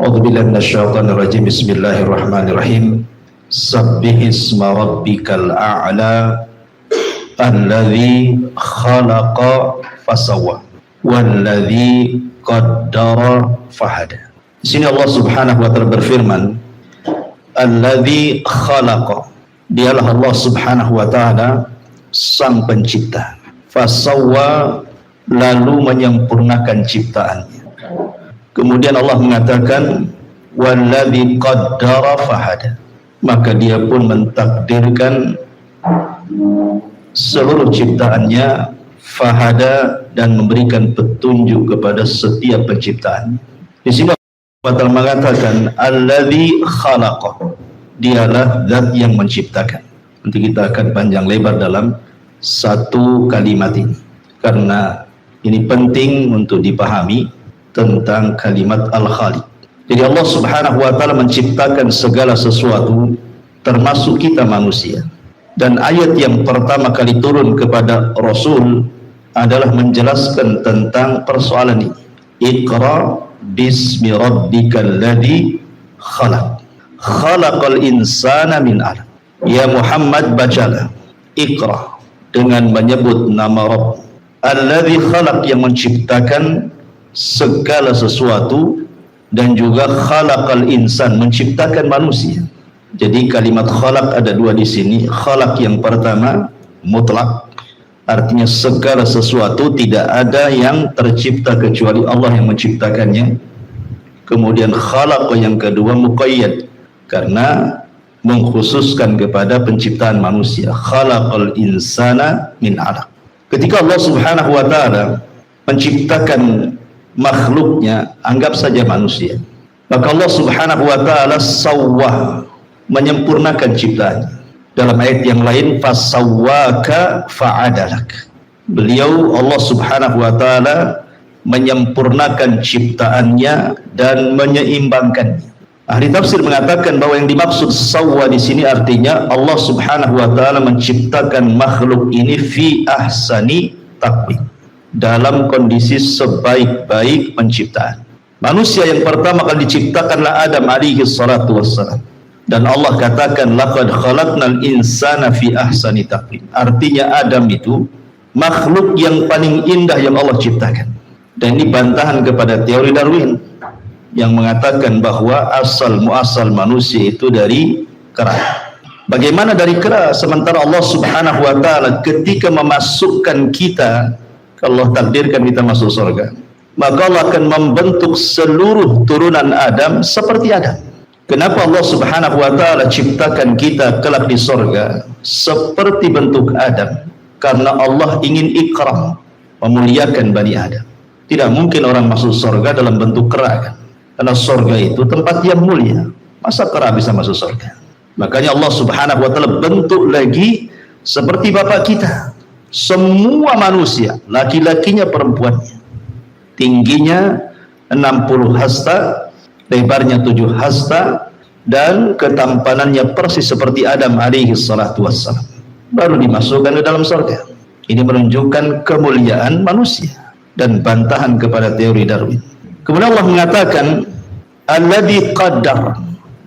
A'udzubillahi minasyaitonir rajim. Bismillahirrahmanirrahim. Sabbihisma rabbikal a'la alladzi khalaqa fasawwa walladzi qaddara fahada. Di sini Allah Subhanahu wa taala berfirman, alladzi khalaqa. Dialah Allah Subhanahu wa taala sang pencipta. Fasawwa, lalu menyempurnakan ciptaannya. Kemudian Allah mengatakan walladzi qaddara fahada, maka dia pun mentakdirkan seluruh ciptaannya, fahada, dan memberikan petunjuk kepada setiap penciptaan. Di sini Allah mengatakan alladzi khalaqa, dialah zat yang menciptakan. Nanti kita akan panjang lebar dalam satu kalimat ini, karena ini penting untuk dipahami tentang kalimat Al-Khaliq. Jadi Allah Subhanahu wa taala menciptakan segala sesuatu termasuk kita manusia. Dan ayat yang pertama kali turun kepada Rasul adalah menjelaskan tentang persoalan ini. Iqra bismi rabbikal ladzi khalaq. Khalaqal insana min 'alaq. Ya Muhammad, bacalah. Iqra, dengan menyebut nama Rabb. Alladzi khalaq, yang menciptakan segala sesuatu, dan juga khalaqal insan, menciptakan manusia. Jadi kalimat khalaq ada dua di sini. Khalaq yang pertama mutlak, artinya segala sesuatu, tidak ada yang tercipta kecuali Allah yang menciptakannya. Kemudian khalaq yang kedua muqayyad, karena mengkhususkan kepada penciptaan manusia. Khalaqal insana min 'alaq. Ketika Allah Subhanahu wa taala menciptakan makhluknya, anggap saja manusia, maka Allah Subhanahu wa taala sawwah, menyempurnakan ciptaannya. Dalam ayat yang lain, fasawwaka fa'adalak. Beliau Allah Subhanahu wa taala menyempurnakan ciptaannya dan menyeimbangkannya. Ahli tafsir mengatakan bahwa yang dimaksud sawwa di sini artinya Allah Subhanahu wa taala menciptakan makhluk ini fi ahsani taqwim, dalam kondisi sebaik-baik penciptaan. Manusia yang pertama kali diciptakanlah Adam alaihi salatu wassalam. Dan Allah katakan laqad khalaqnal insana fi ahsani taqwim. Artinya Adam itu makhluk yang paling indah yang Allah ciptakan. Dan ini bantahan kepada teori Darwin yang mengatakan bahwa muasal manusia itu dari kera. Bagaimana dari kera, sementara Allah Subhanahu wa taala ketika memasukkan kita, kalau takdirkan kita masuk surga, maka Allah akan membentuk seluruh turunan Adam seperti Adam. Kenapa Allah Subhanahu wa taala ciptakan kita kelak di surga seperti bentuk Adam? Karena Allah ingin ikram, memuliakan Bani Adam. Tidak mungkin orang masuk surga dalam bentuk kera, kan? Karena surga itu tempat yang mulia. Masa kera bisa masuk surga? Makanya Allah Subhanahu wa taala bentuk lagi seperti bapak kita. Semua manusia, laki-lakinya perempuannya, tingginya 60 hasta, lebarnya 7 hasta, dan ketampanannya persis seperti Adam alaihi salatu wassalam. Baru dimasukkan ke dalam surga. Ini menunjukkan kemuliaan manusia dan bantahan kepada teori Darwin. Kemudian Allah mengatakan alladzi qaddar,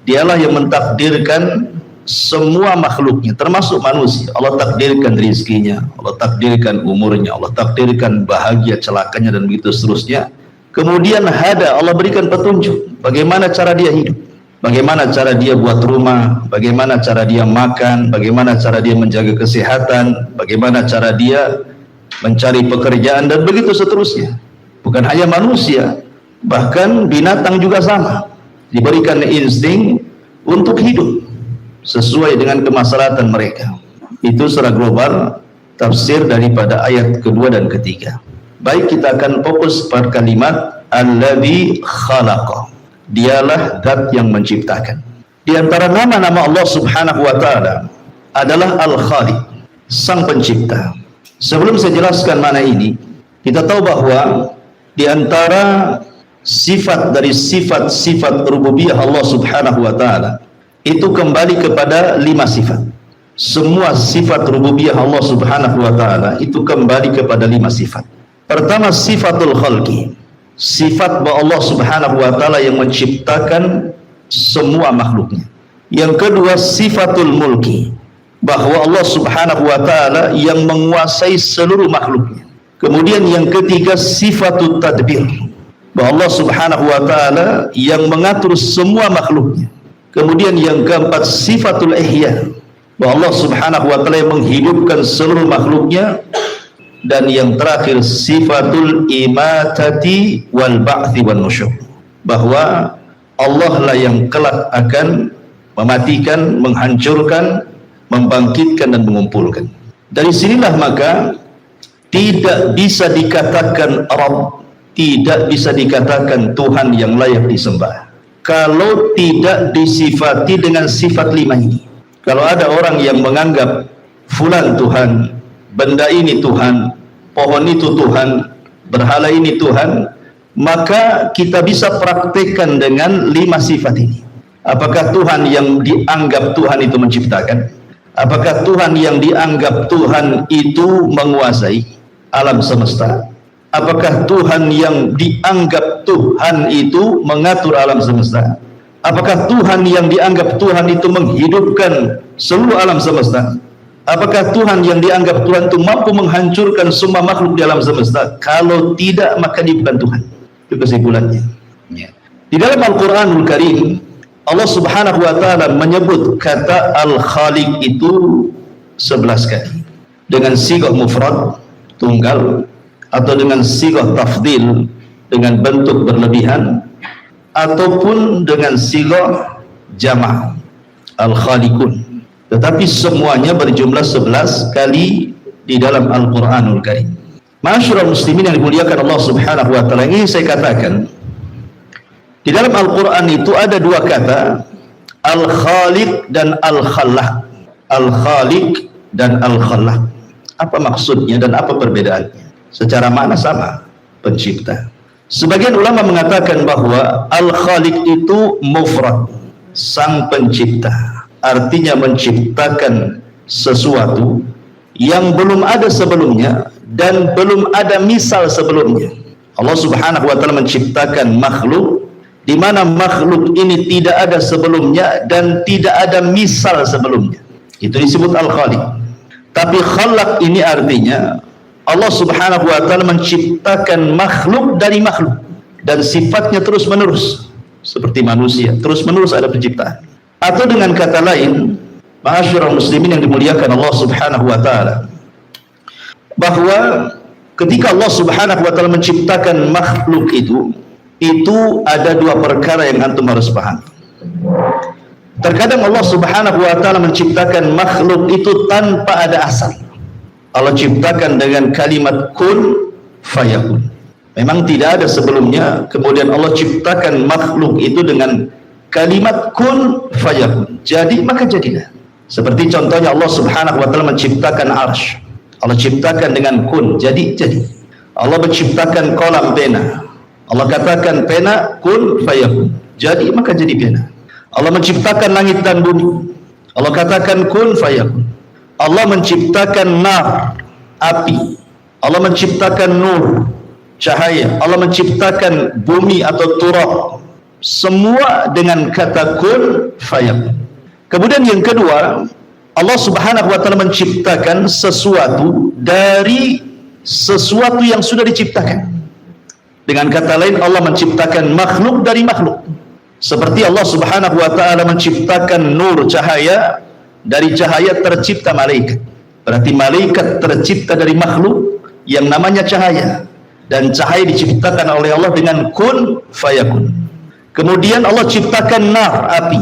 dialah yang mentakdirkan semua makhluknya, termasuk manusia. Allah takdirkan rizkinya, Allah takdirkan umurnya, Allah takdirkan bahagia celakanya, dan begitu seterusnya. Kemudian hada, Allah berikan petunjuk bagaimana cara dia hidup, bagaimana cara dia buat rumah, bagaimana cara dia makan, bagaimana cara dia menjaga kesehatan, bagaimana cara dia mencari pekerjaan, dan begitu seterusnya. Bukan hanya manusia, bahkan binatang juga sama, diberikan insting untuk hidup sesuai dengan kemaslahatan mereka. Itu secara global tafsir daripada ayat kedua dan ketiga. Baik, kita akan fokus pada kalimat alladzi khalaqa. Dialah zat yang menciptakan. Di antara nama-nama Allah Subhanahu wa taala adalah Al-Khaliq, sang pencipta. Sebelum saya jelaskan mana ini, kita tahu bahwa di antara sifat dari sifat-sifat rububiyah Allah Subhanahu wa taala itu kembali kepada 5 sifat. Semua sifat rububiyah Allah Subhanahu wa taala itu kembali kepada 5 sifat. Pertama, sifatul khalqi. sifat bahwa Allah Subhanahu wa taala yang menciptakan semua makhluknya. Yang kedua, sifatul mulki, bahwa Allah Subhanahu wa taala yang menguasai seluruh makhluknya. Kemudian yang ketiga, sifatul tadbir, bahwa Allah Subhanahu wa taala yang mengatur semua makhluknya. Kemudian yang keempat, sifatul ihya, bahwa Allah Subhanahu wa taala yang menghidupkan seluruh makhluknya. Dan yang terakhir, sifatul imatati wal ba'thi wan nusyur, bahwa Allah lah yang kelak akan mematikan, menghancurkan, membangkitkan dan mengumpulkan. Dari sinilah maka tidak bisa dikatakan Rabb, tidak bisa dikatakan Tuhan yang layak disembah kalau tidak disifati dengan sifat lima ini. Kalau ada orang yang menganggap fulan Tuhan, benda ini Tuhan, pohon itu Tuhan, berhala ini Tuhan, maka kita bisa praktekkan dengan lima sifat ini. Apakah Tuhan yang dianggap Tuhan itu menciptakan? Apakah Tuhan yang dianggap Tuhan itu menguasai alam semesta? Apakah Tuhan yang dianggap Tuhan itu mengatur alam semesta? Apakah Tuhan yang dianggap Tuhan itu menghidupkan seluruh alam semesta? Apakah Tuhan yang dianggap Tuhan itu mampu menghancurkan semua makhluk di alam semesta? Kalau tidak, maka dia bukan Tuhan. Itu kesimpulannya. Di dalam Al-Quranul Karim, Allah Subhanahu wa taala menyebut kata Al-Khaliq itu 11 kali. Dengan sighah mufrad, tunggal, atau dengan sighah tafdil, dengan bentuk berlebihan, ataupun dengan sighah jama', Al-Khaliqun. Tetapi semuanya berjumlah 11 kali di dalam Al-Quranul Karim. Ma'asyiral muslimin yang dimuliakan Allah Subhanahu wa taala, ini saya katakan, di dalam Al-Quran itu ada dua kata, Al-Khaliq dan Al-Khallaq. Al-Khaliq dan Al-Khallaq. Apa maksudnya dan apa perbedaannya? Secara makna sama, pencipta. Sebagian ulama mengatakan bahwa Al-Khaliq itu mufrad, sang pencipta. Artinya menciptakan sesuatu yang belum ada sebelumnya dan belum ada misal sebelumnya. Allah Subhanahu wa taala menciptakan makhluk di mana makhluk ini tidak ada sebelumnya dan tidak ada misal sebelumnya. Itu disebut Al-Khaliq. Tapi Khallaq ini artinya Allah Subhanahu wa taala menciptakan makhluk dari makhluk dan sifatnya terus menerus seperti manusia, terus menerus ada penciptaan. Atau dengan kata lain, ma'asyiral muslimin yang dimuliakan Allah Subhanahu wa taala, bahwa ketika Allah Subhanahu wa taala menciptakan makhluk itu ada dua perkara yang antum harus paham. Terkadang Allah Subhanahu wa taala menciptakan makhluk itu tanpa ada asal. Allah ciptakan dengan kalimat kun fayakun. Memang tidak ada sebelumnya, kemudian Allah ciptakan makhluk itu dengan kalimat kun fayakun. Jadi maka jadilah. Seperti contohnya Allah Subhanahu wa taala menciptakan arsy. Allah ciptakan dengan kun, jadi. Allah menciptakan kolam pena. Allah katakan pena kun fayakun. Jadi maka jadi pena. Allah menciptakan langit dan bumi. Allah katakan kun fayakun. Allah menciptakan nar, api. Allah menciptakan nur, cahaya. Allah menciptakan bumi atau turab. Semua dengan kata kun fayakun. Kemudian yang kedua, Allah Subhanahu wa taala menciptakan sesuatu dari sesuatu yang sudah diciptakan. Dengan kata lain, Allah menciptakan makhluk dari makhluk. Seperti Allah Subhanahu wa taala menciptakan nur, cahaya. Dari cahaya tercipta malaikat. Berarti malaikat tercipta dari makhluk yang namanya cahaya. Dan cahaya diciptakan oleh Allah dengan kun fayakun. Kemudian Allah ciptakan nar, api.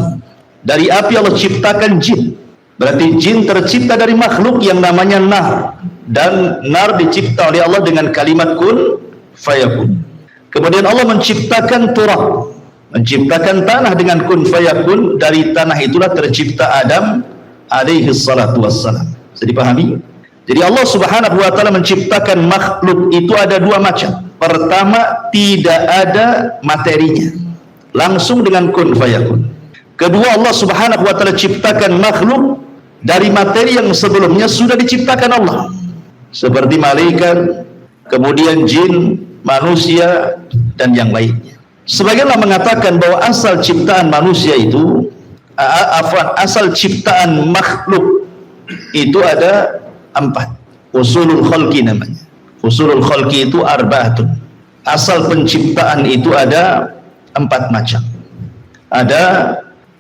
Dari api Allah ciptakan jin. Berarti jin tercipta dari makhluk yang namanya nar. Dan nar dicipta oleh Allah dengan kalimat kun fayakun. Kemudian Allah menciptakan turab. Menciptakan tanah dengan kun fayakun. Dari tanah itulah tercipta Adam alaihi salatu wassalam. Bisa dipahami? Jadi Allah Subhanahu wa taala menciptakan makhluk itu ada dua macam. Pertama, tidak ada materinya, langsung dengan kun fayakun. Kedua, Allah Subhanahu wa taala ciptakan makhluk dari materi yang sebelumnya sudah diciptakan Allah. Seperti malaikat, kemudian jin, manusia dan yang lainnya. Sebagianlah mengatakan bahwa asal ciptaan manusia itu, asal ciptaan makhluk itu ada 4. Usulul khalqi namanya. Usulul khalqi itu arba'atun. Asal penciptaan itu ada 4 macam. Ada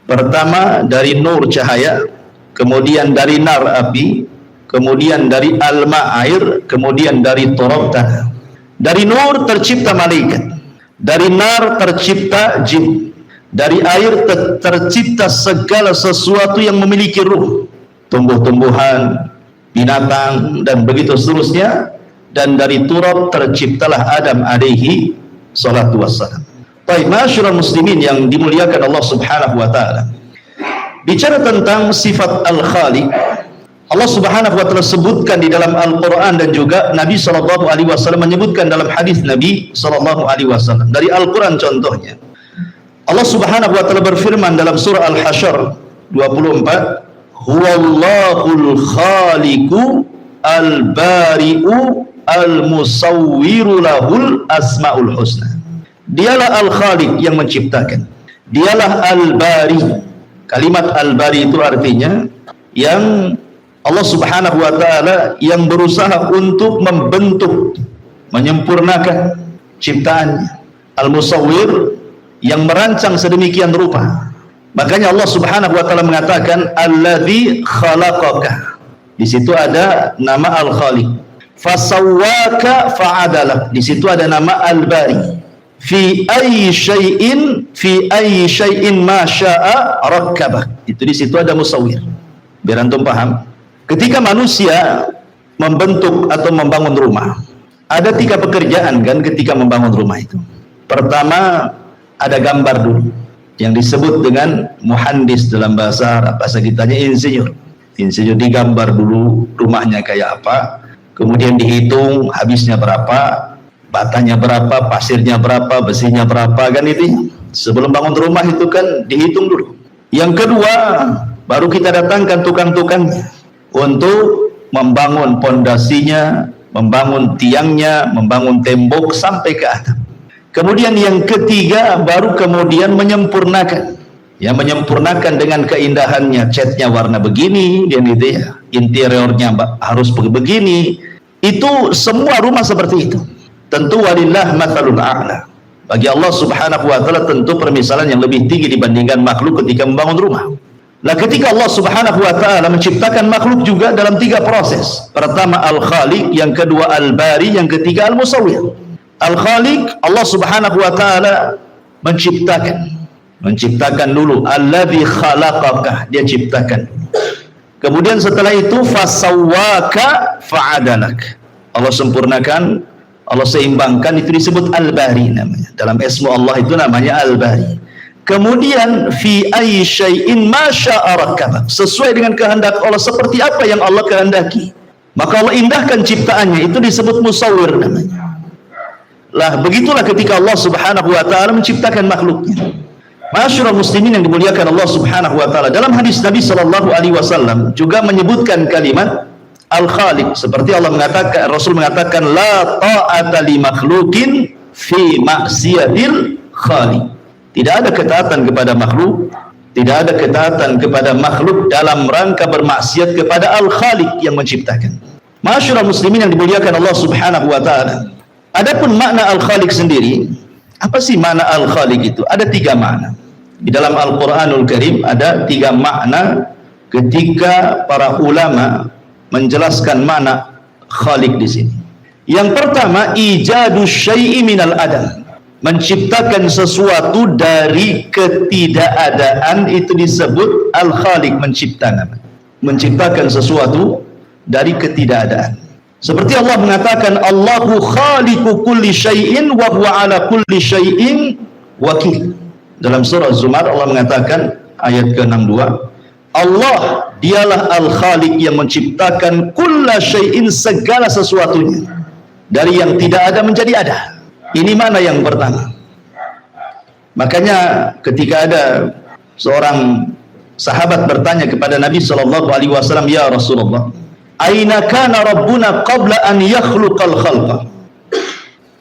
pertama dari nur cahaya, kemudian dari nar api, kemudian dari alma air, kemudian dari turab tanah. Dari nur tercipta malaikat, dari nar tercipta jin, dari air tercipta segala sesuatu yang memiliki ruh, tumbuh-tumbuhan, binatang, dan begitu seterusnya. Dan dari turab terciptalah Adam alaihi salatu wassalam. Baik, masyarakat muslimin yang dimuliakan Allah subhanahu wa ta'ala, bicara tentang sifat al-khaliq, Allah subhanahu wa ta'ala sebutkan di dalam Al-Quran, dan juga Nabi SAW menyebutkan dalam hadis Nabi SAW. Dari Al-Quran contohnya, Allah subhanahu wa ta'ala berfirman dalam surah Al-Hasyr 24, Huwallahul khaliqu al-bari'u al-musawwiru lahul asma'ul husna. Dialah al-khaliq yang menciptakan, dialah al-bari. Kalimat al-bari itu artinya yang Allah subhanahu wa ta'ala yang berusaha untuk membentuk, menyempurnakan ciptaannya. Al-musawwir yang merancang sedemikian rupa. Makanya Allah subhanahu wa ta'ala mengatakan alladzi khalaqaka. Di situ ada nama al-khaliq. Fasawwaka fa'adalak. Di situ ada nama al-bari. Fi ayyi syai'in ma syaa rakkabak. Itu di situ ada musawwir. Biar antum paham. Ketika manusia membentuk atau membangun rumah, ada 3 pekerjaan kan ketika membangun rumah itu. Pertama, ada gambar dulu yang disebut dengan muhandis dalam bahasa Arab. Bahasa kitanya insinyur. Insinyur digambar dulu rumahnya kayak apa, kemudian dihitung habisnya berapa, batanya berapa, pasirnya berapa, besinya berapa, kan itu. Sebelum bangun rumah itu kan dihitung dulu. Yang kedua, baru kita datangkan tukang-tukangnya untuk membangun pondasinya, membangun tiangnya, membangun tembok sampai ke atap. Kemudian yang ketiga baru kemudian menyempurnakan. Ya, menyempurnakan dengan keindahannya, catnya warna begini, dan itu ya, interiornya harus begini. Itu semua rumah seperti itu. Tentu walillah matsalul a'la. Bagi Allah subhanahu wa ta'ala tentu permisalan yang lebih tinggi dibandingkan makhluk ketika membangun rumah. Nah, ketika Allah subhanahu wa ta'ala menciptakan makhluk juga dalam 3 proses. Pertama al-khaliq, yang kedua al-bari, yang ketiga al-musawwir. Al-khaliq, Allah subhanahu wa ta'ala menciptakan dulu. Alladzi khalaqaka, dia ciptakan. Kemudian setelah itu fasawwaka fa'adalak, Allah sempurnakan, Allah seimbangkan, itu disebut al-bari namanya. Dalam ismu Allah itu namanya al-bari. Kemudian fi ayyi syai'in ma syaa rakkabak, sesuai dengan kehendak Allah, seperti apa yang Allah kehendaki, maka Allah indahkan ciptaannya, itu disebut musawwir namanya. Lah begitulah ketika Allah subhanahu wa ta'ala menciptakan makhluknya. Masyarakat muslimin yang dimuliakan Allah subhanahu wa ta'ala, dalam hadis Nabi sallallahu alaihi wasallam juga menyebutkan kalimat al-khaliq, seperti Allah mengatakan, Rasul mengatakan la ta'ata li makhluqin fi ma'siyatil khaliq. Tidak ada ketaatan kepada makhluk, tidak ada ketaatan kepada makhluk dalam rangka bermaksiat kepada al-khaliq yang menciptakan. Masyarakat muslimin yang dimuliakan Allah subhanahu wa ta'ala, adapun makna al-khaliq sendiri, apa sih makna al-khaliq itu? Ada 3 makna. Di dalam Al-Quranul Karim ada 3 makna ketika para ulama menjelaskan makna khaliq di sini. Yang pertama, ijadu syai'i minal adam, menciptakan sesuatu dari ketidakadaan, itu disebut al-khaliq, menciptakan sesuatu dari ketidakadaan. Seperti Allah mengatakan Allahu khaliqu kulli syai'in wa huwa ala kulli syai'in wakil. Dalam surah Zumar Allah mengatakan ayat ke-62, Allah dialah al-khaliq yang menciptakan kulla syai'in, segala sesuatunya, dari yang tidak ada menjadi ada. Ini mana yang pertama. Makanya ketika ada seorang sahabat bertanya kepada Nabi sallallahu alaihi wasallam, ya Rasulullah, aina kana rabbuna qabla an yakhluqal khalqa?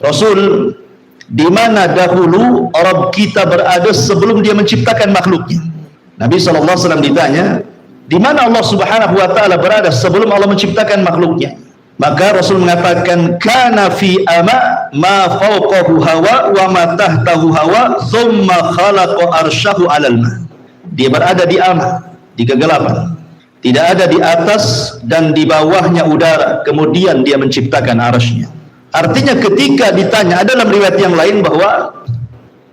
Rasul, di mana dahulu Rabb kita berada sebelum dia menciptakan makhluknya? Nabi SAW ditanya, di mana Allah Subhanahu wa Ta'ala berada sebelum Allah menciptakan makhluknya? Maka Rasul mengatakan, kana fi ama ma fawqahu hawa wa ma tahtahu hawa thumma khalaqa arsyahu 'alal ma. Dia berada di ama, di kegelapan. Tidak ada di atas dan di bawahnya udara, kemudian dia menciptakan arsy-Nya. Artinya ketika ditanya, ada dalam riwayat yang lain bahwa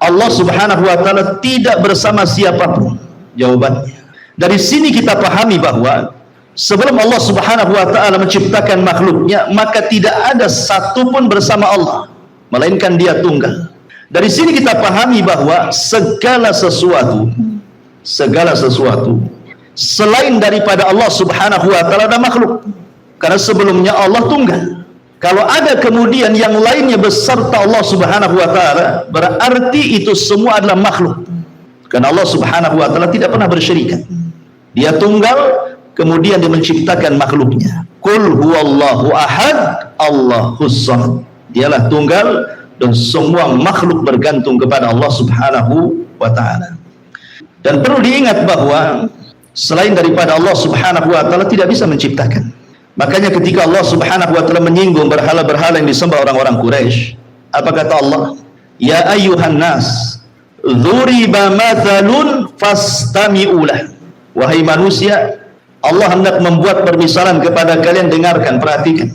Allah Subhanahu wa Ta'ala tidak bersama siapapun. Jawabannya, dari sini kita pahami bahwa sebelum Allah Subhanahu wa Ta'ala menciptakan makhluknya, maka tidak ada satupun bersama Allah, melainkan dia tunggal. Dari sini kita pahami bahwa segala sesuatu selain daripada Allah Subhanahu wa Ta'ala ada makhluk, karena sebelumnya Allah tunggal. Kalau ada kemudian yang lainnya beserta Allah Subhanahu wa Ta'ala, berarti itu semua adalah makhluk. Karena Allah Subhanahu wa Ta'ala tidak pernah bersyirikat. Dia tunggal, kemudian dia menciptakan makhluknya. Qul huwallahu ahad, Allahus samad. Dialah tunggal dan semua makhluk bergantung kepada Allah Subhanahu wa Ta'ala. Dan perlu diingat bahwa selain daripada Allah Subhanahu wa Ta'ala tidak bisa menciptakan. Makanya ketika Allah Subhanahu wa Ta'ala menyinggung berhala-berhala yang disembah orang-orang Quraisy, apa kata Allah? Ya ayyuhan nas, dzuriba mathalun fastami'u lah. Wahai manusia, Allah hendak membuat permisalan kepada kalian, dengarkan, perhatikan.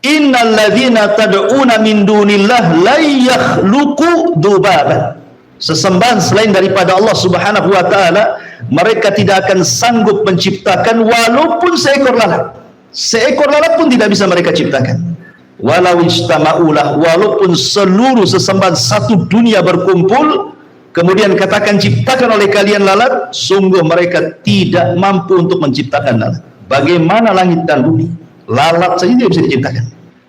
Innal ladzina tad'una min dunillah la yakhluqu dzubaban. Sesembahan selain daripada Allah Subhanahu wa Ta'ala, mereka tidak akan sanggup menciptakan walaupun seekor lalat. Seekor lalat pun tidak bisa mereka ciptakan. Walau ijtama'ulah, walaupun seluruh sesembahan satu dunia berkumpul, kemudian katakan ciptakan oleh kalian lalat, sungguh mereka tidak mampu untuk menciptakan lalat. Bagaimana langit dan bumi? Lalat saja tidak bisa diciptakan.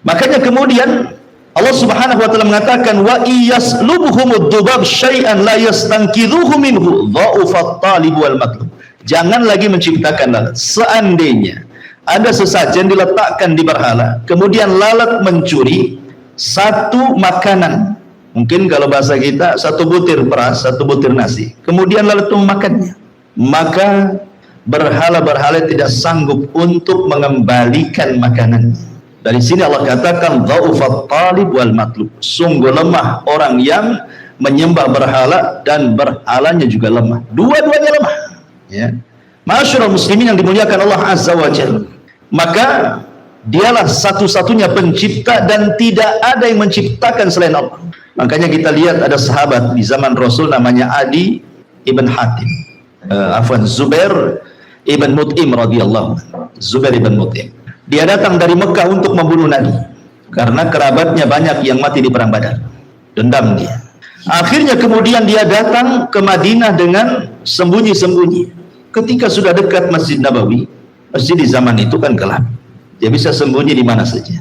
Makanya kemudian Allah Subhanahu wa Ta'ala mengatakan, wa iyaslubhumud dzubab syai'an la yastanqidhuhu minhu dha'ufat talib wal matlub. Jangan lagi menciptakan lalat. Seandainya ada sesajen diletakkan di berhala, kemudian lalat mencuri satu makanan, mungkin kalau bahasa kita satu butir beras, satu butir nasi, kemudian lalat itu memakannya, maka berhala-berhala tidak sanggup untuk mengembalikan makanannya. Dari sini Allah katakan dha'ufat talib wal matlub. Sungguh lemah orang yang menyembah berhala dan berhalanya juga lemah. Dua-duanya lemah. Ya. Ma'asyiral muslimin yang dimuliakan Allah Azza wa Jalla. Maka dialah satu-satunya pencipta dan tidak ada yang menciptakan selain Allah. Makanya kita lihat ada sahabat di zaman Rasul namanya Adi ibn Hatim. Zubair ibn Mut'im radhiyallahu anhu. Zubair ibn Mut'im. Dia datang dari Mekah untuk membunuh Nabi karena kerabatnya banyak yang mati di perang Badar. Dendam dia. Akhirnya kemudian dia datang ke Madinah dengan sembunyi-sembunyi. Ketika sudah dekat Masjid Nabawi, masjid di zaman itu kan gelap, dia bisa sembunyi di mana saja.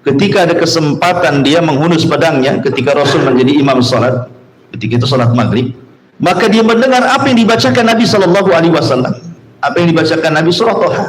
Ketika ada kesempatan dia menghunus pedangnya ketika Rasul menjadi imam salat, ketika itu salat maghrib, maka dia mendengar apa yang dibacakan Nabi SAW. Apa yang dibacakan Nabi surah Toha.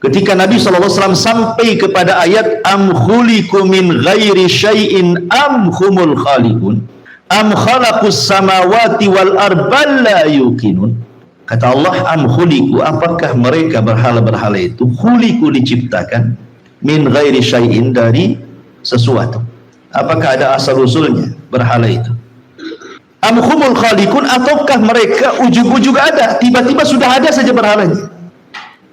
Ketika Nabi SAW sampai kepada ayat am khuliqu min ghairi syai'in am humul khaliqun am khalaqus samawati wal arda la yuqinun. Kata Allah, am khuliqu, apakah mereka berhala-berhala itu khuliqu diciptakan min ghairi syai'in, dari sesuatu. Apakah ada asal usulnya berhala itu? Am humul khaliqun, ataukah mereka ujug-ujug ada, tiba-tiba sudah ada saja berhalanya?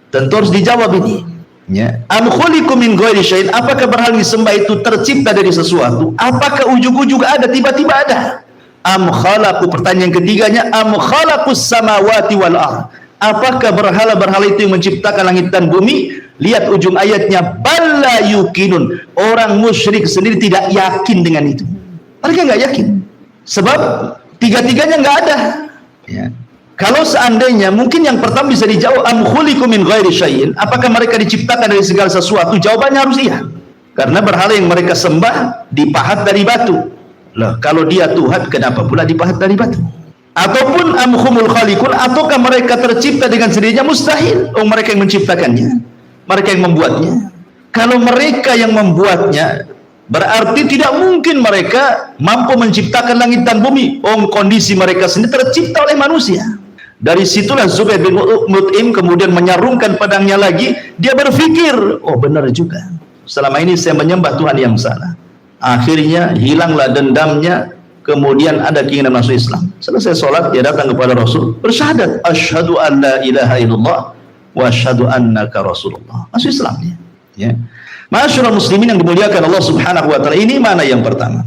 Tentu harus dijawab ini. Ya. Am khuliqu min ghairi syai'in, apakah berhala disembah itu tercipta dari sesuatu? Apakah ujug-ujug ada, tiba-tiba ada? Am khalaqu, pertanyaan ketiganya, am khalaqus samawati wal ard, apakah berhala-berhala itu yang menciptakan langit dan bumi? Lihat ujung ayatnya, balla yuqinun, orang musyrik sendiri tidak yakin dengan itu. Mereka nggak yakin, sebab tiga-tiganya nggak ada. Ya. Kalau seandainya, mungkin yang pertama bisa dijawab, am khuliqu min ghairi syai'in, apakah mereka diciptakan dari segala sesuatu? Jawabannya harus iya, karena berhala yang mereka sembah dipahat dari batu. Loh, kalau dia Tuhan, kenapa pula dipahat dari batu? Ataupun am humul khaliqun, ataukah mereka tercipta dengan sendirinya? Mustahil. Oh, mereka yang menciptakannya, mereka yang membuatnya. Kalau mereka yang membuatnya, Berarti tidak mungkin mereka mampu menciptakan langit dan bumi. Kondisi mereka sendiri tercipta oleh manusia. Dari situlah Zubair bin Mut'im kemudian menyarungkan pedangnya lagi. Dia berpikir, benar juga. Selama ini saya menyembah Tuhan yang salah. Akhirnya hilanglah dendamnya. Kemudian ada keinginan masuk Islam. Selesai sholat, dia datang kepada Rasul, bersyahadat, asyhadu an la ilaha illallah wa asyhadu annaka Rasulullah. Masuk Islam dia. Ya. Ma'asyiral muslimin yang dimuliakan Allah Subhanahu wa taala, ini mana yang pertama.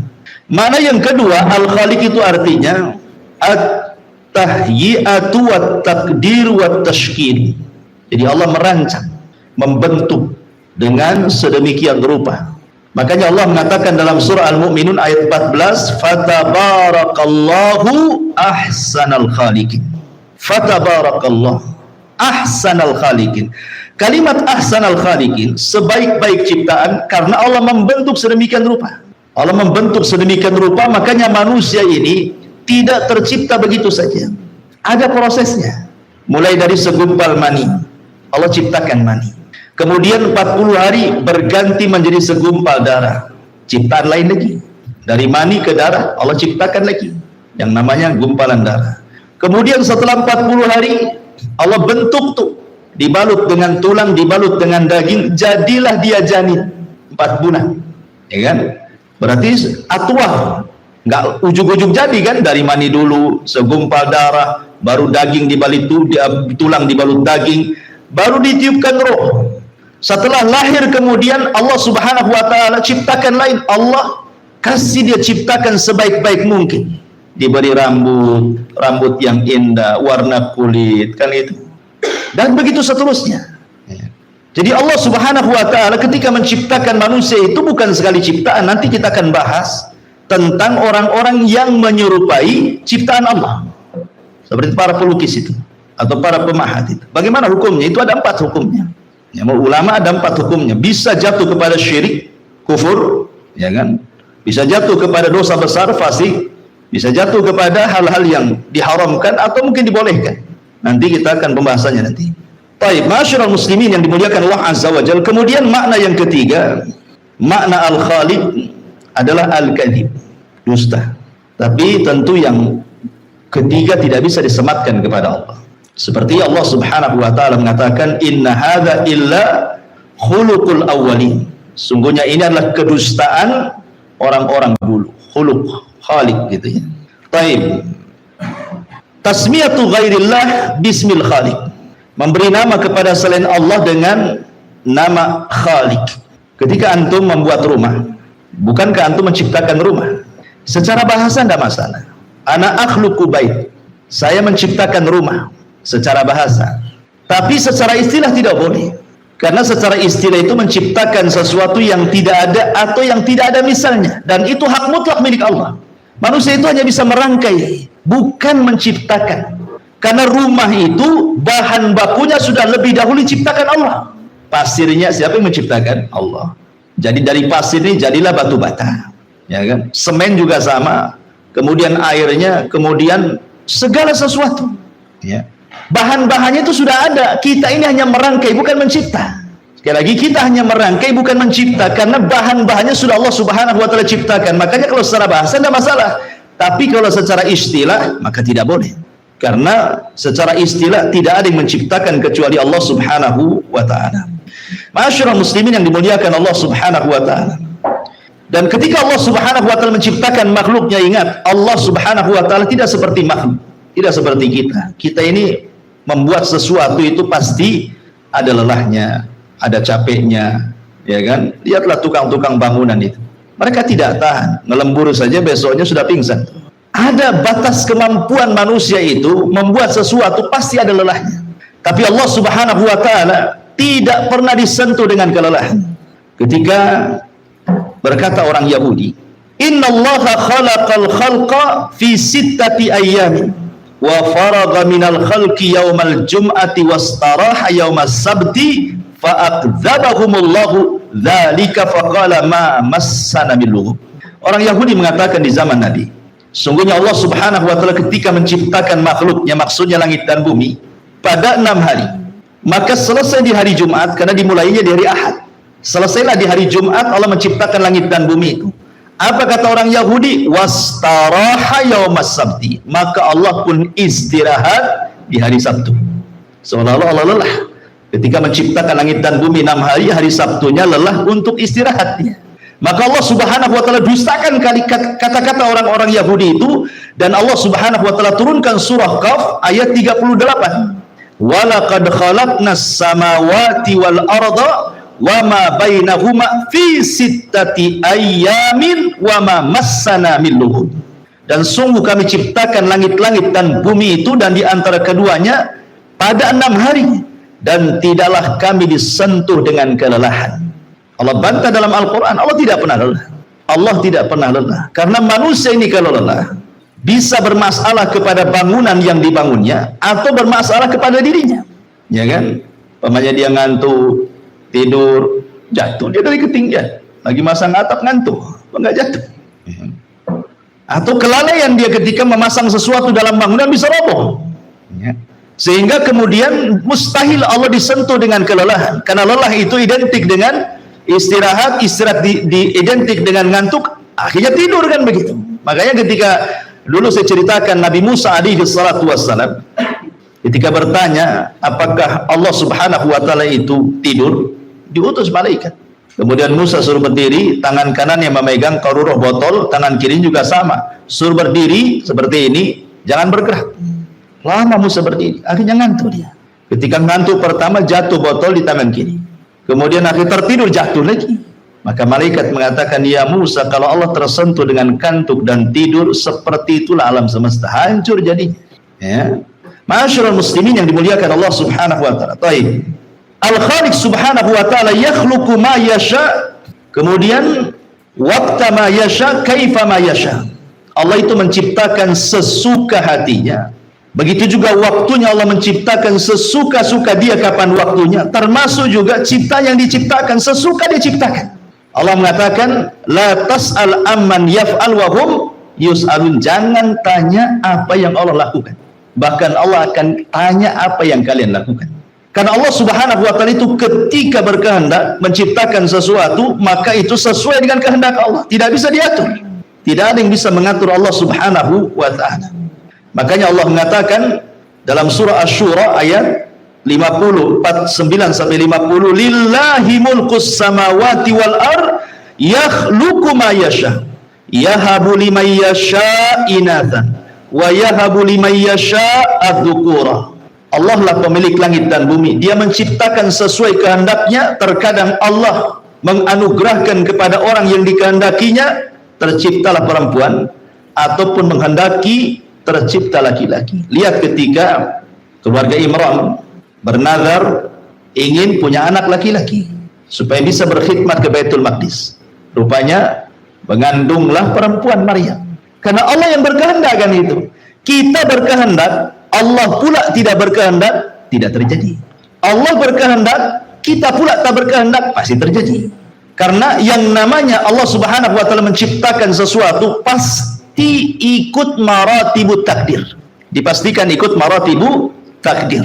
Mana yang kedua, al-khaliq itu artinya at-tahyi'atu wat-taqdir wat-tashkil. Jadi Allah merancang, membentuk dengan sedemikian rupa. Makanya Allah mengatakan dalam surah Al-Mu'minun ayat 14, fatabarakallahu ahsanal khaliqin. Fatabarakallahu ahsanal khaliqin. Kalimat ahsanal khaliqin, sebaik-baik ciptaan, karena Allah membentuk sedemikian rupa. Allah membentuk sedemikian rupa, makanya manusia ini tidak tercipta begitu saja. Ada prosesnya. Mulai dari segumpal mani, Allah ciptakan mani. Kemudian 40 hari berganti menjadi segumpal darah. Ciptaan lain lagi. Dari mani ke darah, Allah ciptakan lagi yang namanya gumpalan darah. Kemudian setelah 40 hari, Allah bentuk tuh, dibalut dengan tulang, dibalut dengan daging, jadilah dia janin 4 bulan. Ya kan? Berarti atwah, nggak ujung-ujung jadi kan, dari mani dulu, segumpal darah, baru daging dibalut tulang, dibalut daging, baru ditiupkan roh. Setelah lahir kemudian Allah Subhanahu wa taala ciptakan lain. Allah kasih dia ciptakan sebaik-baik mungkin. Diberi rambut yang indah, warna kulit, kan itu. Dan begitu seterusnya. Jadi Allah Subhanahu wa taala ketika menciptakan manusia itu bukan sekali ciptaan. Nanti kita akan bahas tentang orang-orang yang menyerupai ciptaan Allah. Seperti para pelukis itu atau para pemahat itu. Bagaimana hukumnya? Itu ada 4 hukumnya. Ya, ulama ada 4 hukumnya. Bisa jatuh kepada syirik, kufur, ya kan? Bisa jatuh kepada dosa besar, fasik. Bisa jatuh kepada hal-hal yang diharamkan atau mungkin dibolehkan. Nanti kita akan pembahasannya nanti. Baik, ma'asyiral muslimin yang dimuliakan Allah Azza wa Jalla. Kemudian makna yang ketiga, makna al-khaliq adalah al-kadzib, dusta. Tapi tentu yang ketiga tidak bisa disematkan kepada Allah. Seperti Allah Subhanahu wa taala mengatakan, inna hadza illa khuluqul awwalin. Sungguhnya ini adalah kedustaan orang-orang dulu. Khuluq, khaliq gitu ya. Taib. Tasmiyatu ghairillah bismil khaliq. Memberi nama kepada selain Allah dengan nama khaliq. Ketika antum membuat rumah, bukankah antum menciptakan rumah? Secara bahasa tidak masalah. Ana akhluqu bait. Saya menciptakan rumah. Secara bahasa, tapi secara istilah tidak boleh, karena secara istilah itu menciptakan sesuatu yang tidak ada atau yang tidak ada misalnya, dan itu hak mutlak milik Allah. Manusia itu hanya bisa merangkai, bukan menciptakan, karena rumah itu bahan bakunya sudah lebih dahulu diciptakan Allah. Pasirnya siapa yang menciptakan? Allah. Jadi dari pasir ini jadilah batu bata, ya kan? Semen juga sama, kemudian airnya, kemudian segala sesuatu, ya. Bahan-bahannya itu sudah ada. Kita ini hanya merangkai, bukan mencipta. Sekali lagi, kita hanya merangkai, bukan mencipta, karena bahan-bahannya sudah Allah Subhanahu wa taala ciptakan. Makanya kalau secara bahasa tidak masalah, tapi kalau secara istilah maka tidak boleh, karena secara istilah tidak ada yang menciptakan kecuali Allah Subhanahu wa taala. Ma'asyiral muslimin yang dimuliakan Allah Subhanahu wa taala. Dan ketika Allah Subhanahu wa taala menciptakan makhluknya, ingat, Allah Subhanahu wa taala tidak seperti makhluk, tidak seperti kita. Kita ini membuat sesuatu itu pasti ada lelahnya, ada capeknya, ya kan? Lihatlah tukang-tukang bangunan itu. Mereka tidak tahan, ngelembur saja besoknya sudah pingsan. Ada batas kemampuan manusia itu membuat sesuatu pasti ada lelahnya. Tapi Allah Subhanahu wa taala tidak pernah disentuh dengan kelelahan. Ketika berkata orang Yahudi, "Innallaha khalaqal khalqa fi sittati ayyamin wa faragha minal khalqi yaumal jum'ati wastaraha yaumas sabti fa akdzabahumullahu dzalika faqala ma massana min lughub." Orang Yahudi mengatakan di zaman Nabi, sungguhnya Allah Subhanahu wa taala ketika menciptakan makhluknya, maksudnya langit dan bumi, pada 6 hari, maka selesai di hari Jumat, karena dimulainya di hari Ahad. Selesailah di hari Jumat Allah menciptakan langit dan bumi itu. Apa kata orang Yahudi? Wastaraha yaumas sabti. Maka Allah pun istirahat di hari Sabtu. Seolah-olah Allah lelah. Ketika menciptakan langit dan bumi 6 hari, hari Sabtunya lelah untuk istirahatnya. Maka Allah Subhanahu wa taala dustakan kata-kata orang-orang Yahudi itu, dan Allah Subhanahu wa taala turunkan surah Qaf ayat 38. Walaqad khalaqnas samawati wal arda wama bainahuma fi sittati ayyamin wama massana min lughub. Dan sungguh kami ciptakan langit-langit dan bumi itu dan di antara keduanya pada 6 hari, dan tidaklah kami disentuh dengan kelelahan. Allah bantah dalam Al-Quran, Allah tidak pernah lelah. Allah tidak pernah lelah. Karena manusia ini kalau lelah, bisa bermasalah kepada bangunan yang dibangunnya, atau bermasalah kepada dirinya. Ya kan? Pamannya dia ngantuk, tidur, jatuh dia dari ketinggian. Lagi masang atap ngantuk, enggak jatuh. Atau kelalaian dia ketika memasang sesuatu dalam bangunan bisa roboh. Ya. Sehingga kemudian mustahil Allah disentuh dengan kelelahan. Karena lelah itu identik dengan istirahat, identik dengan ngantuk, akhirnya tidur kan begitu. Makanya ketika dulu saya ceritakan Nabi Musa alaihi salatu wassalam, ketika bertanya apakah Allah Subhanahu wa taala itu tidur, diutus malaikat. Kemudian Musa suruh berdiri, tangan kanan yang memegang qaruruh botol, tangan kiri juga sama. Suruh berdiri seperti ini, jangan bergerak. Lama Musa berdiri, akhirnya ngantuk dia. Ketika ngantuk pertama jatuh botol di tangan kiri. Kemudian akhirnya tertidur, jatuh lagi. Maka malaikat mengatakan, ya Musa, kalau Allah tersentuh dengan kantuk dan tidur, seperti itulah alam semesta, hancur jadinya. Ya. Ma'asyiral muslimin yang dimuliakan Allah Subhanahu wa taala. Baik. Al-Khaliq Subhanahu wa taala yakhluqu ma yasha, kemudian waqta ma yasha, kaifa ma yasha. Allah itu menciptakan sesuka hatinya. Begitu juga waktunya Allah menciptakan sesuka-suka dia kapan waktunya, termasuk juga cipta yang diciptakan sesuka dia ciptakan. Allah mengatakan la tas'al amman yaf'al wa hum yus'alun. Jangan tanya apa yang Allah lakukan, bahkan Allah akan tanya apa yang kalian lakukan. Karena Allah Subhanahu wa taala itu ketika berkehendak menciptakan sesuatu, maka itu sesuai dengan kehendak Allah, tidak bisa diatur. Tidak ada yang bisa mengatur Allah Subhanahu wa taala. Makanya Allah mengatakan dalam surah Asy-Syura ayat 49 sampai 50, lillahi mulkus samawati wal ard yakhluqu ma yasha yahabu liman yasha inathan wa yahabu liman yasha adz-dzukura. Allah lah pemilik langit dan bumi, dia menciptakan sesuai kehendaknya. Terkadang Allah menganugerahkan kepada orang yang dikehendakinya terciptalah perempuan, ataupun menghendaki tercipta laki-laki. Lihat ketika keluarga Imran bernazar ingin punya anak laki-laki supaya bisa berkhidmat ke Baitul Maqdis. Rupanya mengandunglah perempuan Maryam. Karena Allah yang berkehendak kan itu. Kita berkehendak, Allah pula tidak berkehendak, tidak terjadi. Allah berkehendak, kita pula tak berkehendak, pasti terjadi. Karena yang namanya Allah Subhanahu wa taala menciptakan sesuatu pasti ikut maratibu takdir. Dipastikan ikut maratibu takdir.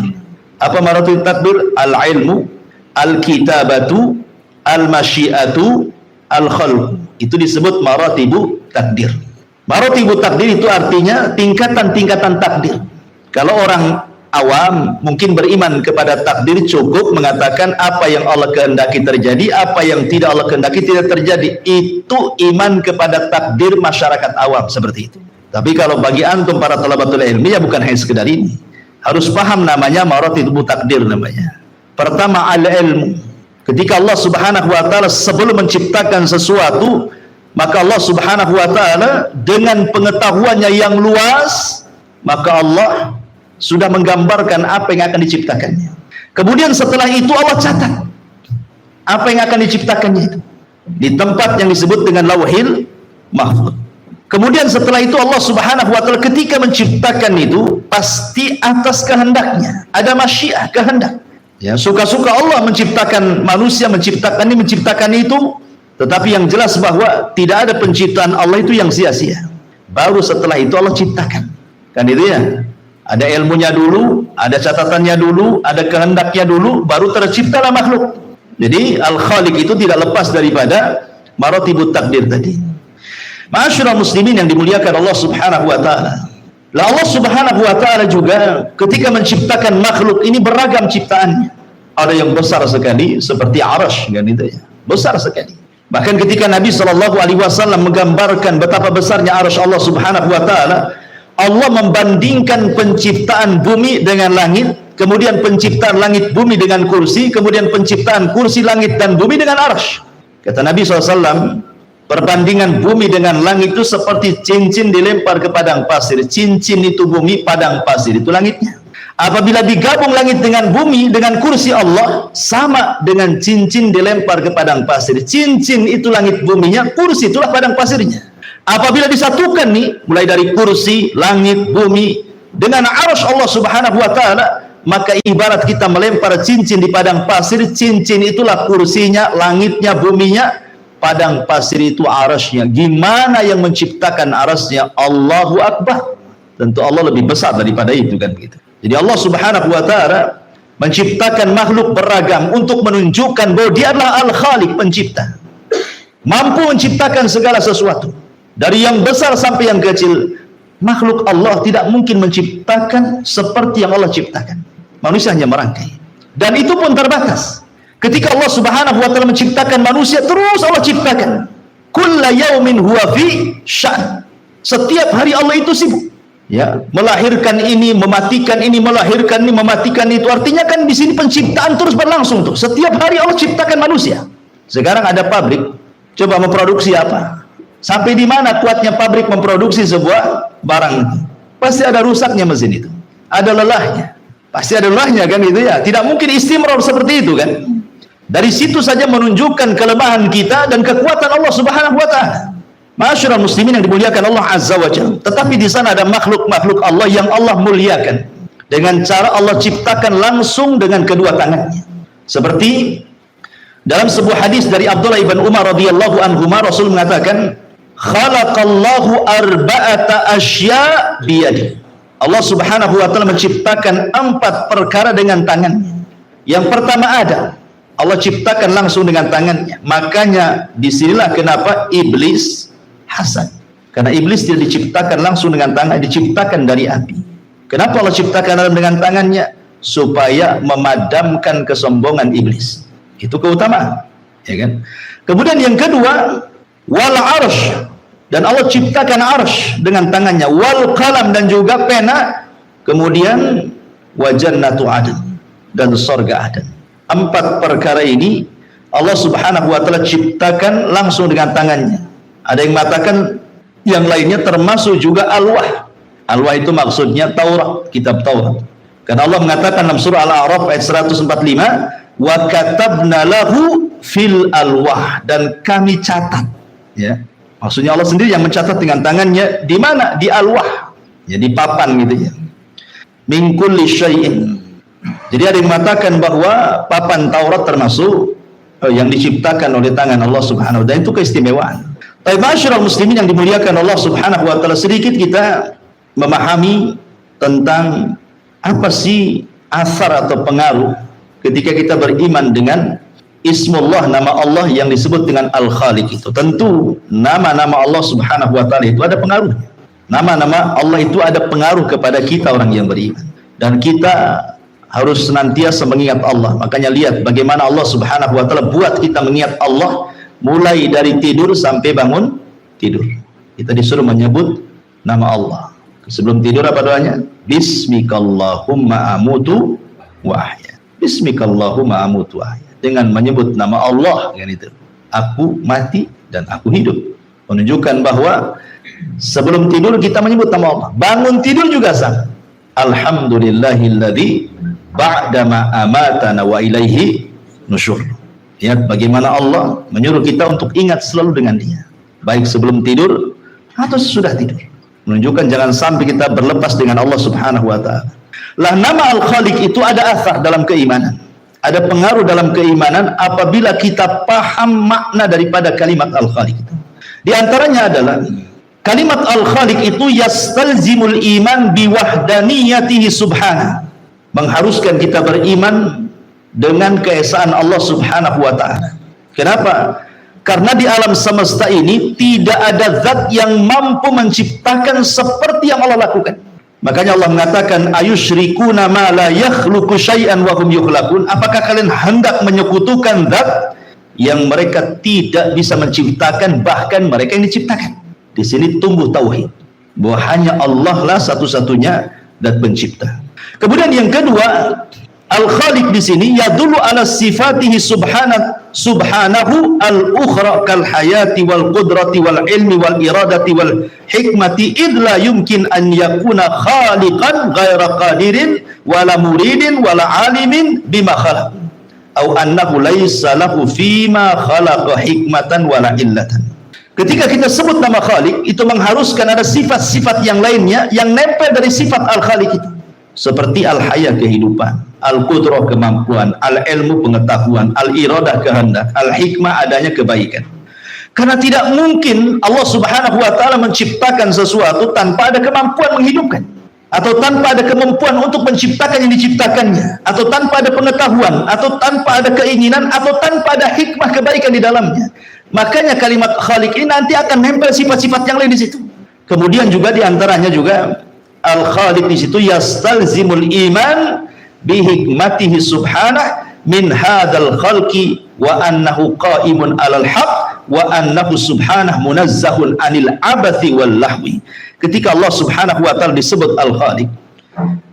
Apa maratibu takdir? Al-ilmu, al-kitabatu, al-masyiatu, al-khalq. Itu disebut maratibu takdir. Maratibu takdir itu artinya tingkatan-tingkatan takdir. Kalau orang awam mungkin beriman kepada takdir, cukup mengatakan apa yang Allah kehendaki terjadi, apa yang tidak Allah kehendaki tidak terjadi. Itu iman kepada takdir masyarakat awam seperti itu. Tapi kalau bagi antum para thalabatul ilmi, ya bukan hanya sekedar ini. Harus paham namanya maratibu takdir namanya. Pertama al-ilmu. Ketika Allah Subhanahu wa taala sebelum menciptakan sesuatu, maka Allah Subhanahu wa taala dengan pengetahuannya yang luas, maka Allah sudah menggambarkan apa yang akan diciptakannya. Kemudian setelah itu Allah catat apa yang akan diciptakannya itu di tempat yang disebut dengan Lauhil Mahfuz. Kemudian setelah itu Allah Subhanahu wa taala ketika menciptakan itu pasti atas kehendaknya, ada masyiah, kehendak. Ya, suka-suka Allah menciptakan manusia, menciptakan ini, menciptakan itu. Tetapi yang jelas bahwa tidak ada penciptaan Allah itu yang sia-sia. Baru setelah itu Allah ciptakan. Kan itu ya. Ada ilmunya dulu, ada catatannya dulu, ada kehendaknya dulu, baru terciptalah makhluk. Jadi Al-Khaliq itu tidak lepas daripada maratibut takdir tadi. Ma'asyiral muslimin yang dimuliakan Allah Subhanahu wa taala. Lah Allah Subhanahu wa taala juga ketika menciptakan makhluk ini beragam ciptaannya. Ada yang besar sekali seperti arasy kan itu ya. Besar sekali. Bahkan ketika Nabi SAW menggambarkan betapa besarnya arasy Allah Subhanahu wa taala, Allah membandingkan penciptaan bumi dengan langit, kemudian penciptaan langit bumi dengan kursi, kemudian penciptaan kursi langit dan bumi dengan arasy. Kata Nabi SAW, perbandingan bumi dengan langit itu seperti cincin dilempar ke padang pasir. Cincin itu bumi, padang pasir itu langitnya. Apabila digabung langit dengan bumi dengan kursi Allah, sama dengan cincin dilempar ke padang pasir. Cincin itu langit buminya, kursi itulah padang pasirnya. Apabila disatukan nih, mulai dari kursi, langit, bumi dengan arasy Allah Subhanahu wa taala, maka ibarat kita melempar cincin di padang pasir. Cincin itulah kursinya, langitnya, buminya, padang pasir itu arasy-nya. Gimana yang menciptakan arasy-nya? Allahu Akbar. Tentu Allah lebih besar daripada itu kan gitu. Jadi Allah Subhanahu wa taala menciptakan makhluk beragam untuk menunjukkan bahwa Dia adalah Al-Khaliq, pencipta. Mampu menciptakan segala sesuatu. Dari yang besar sampai yang kecil, makhluk Allah tidak mungkin menciptakan seperti yang Allah ciptakan. Manusia hanya merangkai. Dan itu pun terbatas. Ketika Allah Subhanahu wa taala menciptakan manusia, terus Allah ciptakan. Kulla yaumin huwa fi sya'n. Setiap hari Allah itu sibuk. Ya, melahirkan ini, mematikan ini, melahirkan ini, mematikan itu. Artinya kan di sini penciptaan terus berlangsung tuh. Setiap hari Allah ciptakan manusia. Sekarang ada pabrik, coba memproduksi apa? Sampai di mana kuatnya pabrik memproduksi sebuah barang? Pasti ada rusaknya mesin itu. Ada lelahnya. Pasti ada lelahnya kan itu ya. Tidak mungkin istimrar seperti itu kan. Dari situ saja menunjukkan kelemahan kita dan kekuatan Allah Subhanahu wa taala. Ma'asyiral muslimin yang dimuliakan Allah Azza wa Jalla. Tetapi di sana ada makhluk-makhluk Allah yang Allah muliakan dengan cara Allah ciptakan langsung dengan kedua tangannya. Seperti dalam sebuah hadis dari Abdullah ibn Umar radhiyallahu anhu, Rasul mengatakan, khalaqallahu arba'ata asya biyadi. Allah Subhanahu wa taala menciptakan 4 perkara dengan tangannya. Yang pertama ada, Allah ciptakan langsung dengan tangannya. Makanya disinilah kenapa iblis hasad. Karena iblis tidak diciptakan langsung dengan tangan, diciptakan dari api. Kenapa Allah ciptakan dengan tangannya? Supaya memadamkan kesombongan iblis. Itu keutamaan, ya kan? Kemudian yang kedua, wal arsh, dan Allah ciptakan arsh dengan tangannya, wal qalam, dan juga pena, kemudian wa jannatu adn, dan surga Aden. 4 perkara ini Allah Subhanahu wa taala ciptakan langsung dengan tangannya. Ada yang mengatakan yang lainnya termasuk juga alwah. Alwah itu maksudnya Taurat, kitab Taurat. Karena Allah mengatakan dalam surah Al-A'raf ayat 145, wa katabna lahu fil alwah, dan kami catat, ya. Maksudnya Allah sendiri yang mencatat dengan tangannya. Di mana? Di alwah, ya, di papan gitu ya. Min kulli syai'in. Jadi ada yang mengatakan bahwa papan Taurat termasuk yang diciptakan oleh tangan Allah Subhanahu wa taala. Itu keistimewaan. Tapi ma'asyiral muslimin yang dimuliakan Allah Subhanahu wa taala, sedikit kita memahami tentang apa sih asar atau pengaruh ketika kita beriman dengan Ismullah, nama Allah yang disebut dengan Al-Khaliq itu. Tentu nama-nama Allah Subhanahu wa taala itu ada pengaruhnya. Nama-nama Allah itu ada pengaruh kepada kita orang yang beriman. Dan kita harus senantiasa mengingat Allah. Makanya lihat bagaimana Allah Subhanahu wa taala buat kita mengingat Allah mulai dari tidur sampai bangun tidur. Kita disuruh menyebut nama Allah. Sebelum tidur apa doanya? Bismikallahumma amutu wa ahya. Bismikallahumma amutu wa ahya. Dengan menyebut nama Allah, kan itu. Aku mati dan aku hidup. Menunjukkan bahwa sebelum tidur kita menyebut nama Allah. Bangun tidur juga sama. Alhamdulillahilladzi ba'dama amatana wa ilaihi nusyur. Lihat bagaimana Allah menyuruh kita untuk ingat selalu dengan Dia. Baik sebelum tidur atau sesudah tidur. Menunjukkan jangan sampai kita berlepas dengan Allah Subhanahu wa taala. Lah nama Al-Khaliq itu ada asar dalam keimanan. Ada pengaruh dalam keimanan apabila kita paham makna daripada kalimat Al-Khaliq itu. Di antaranya adalah kalimat Al-Khaliq itu yastalzimul iman biwahdaniyatihi subhanahu. Mengharuskan kita beriman dengan keesaan Allah Subhanahu wa taala. Kenapa? Karena di alam semesta ini tidak ada zat yang mampu menciptakan seperti yang Allah lakukan. Makanya Allah mengatakan ayusyrikuna ma la yakhluqu syai'an wa hum yukhlaqun. Apakah kalian hendak menyekutukan zat yang mereka tidak bisa menciptakan, bahkan mereka yang diciptakan? Di sini tumbuh tauhid bahwa hanya Allah lah satu-satunya zat pencipta. Kemudian yang kedua, Al-Khaliq di sini yadullu ala sifatihi subhanahu al-ukhra kal hayati wal qudrati wal ilmi wal iradati wal hikmati id la yumkin an yakuna khaliqan ghaira qadirin wala muridin wala alimin bima khalaq au annahu laysa lahu fima khalaqa hikmatan wala illatan. Ketika kita sebut nama Khaliq, itu mengharuskan ada sifat-sifat yang lainnya yang nempel dari sifat Al-Khaliq itu. Seperti al-haya kehidupan, al-qudrah kemampuan, al-ilmu pengetahuan, al-iradah kehendak, al-hikmah adanya kebaikan. Karena tidak mungkin Allah Subhanahu wa taala menciptakan sesuatu tanpa ada kemampuan menghidupkan, atau tanpa ada kemampuan untuk menciptakan yang diciptakannya, atau tanpa ada pengetahuan, atau tanpa ada keinginan, atau tanpa ada hikmah kebaikan di dalamnya. Makanya kalimat Khaliq ini nanti akan nempel sifat-sifat yang lain di situ. Kemudian juga diantaranya juga Al-Khaliq di situ yastalzimul iman bi hikmatihi subhanah min hadzal khalqi wa annahu qaimun 'alal haqq wa annahu subhanah munazzahun 'anil abathi wal lahwi. Ketika Allah Subhanahu wa taala disebut Al-Khaliq,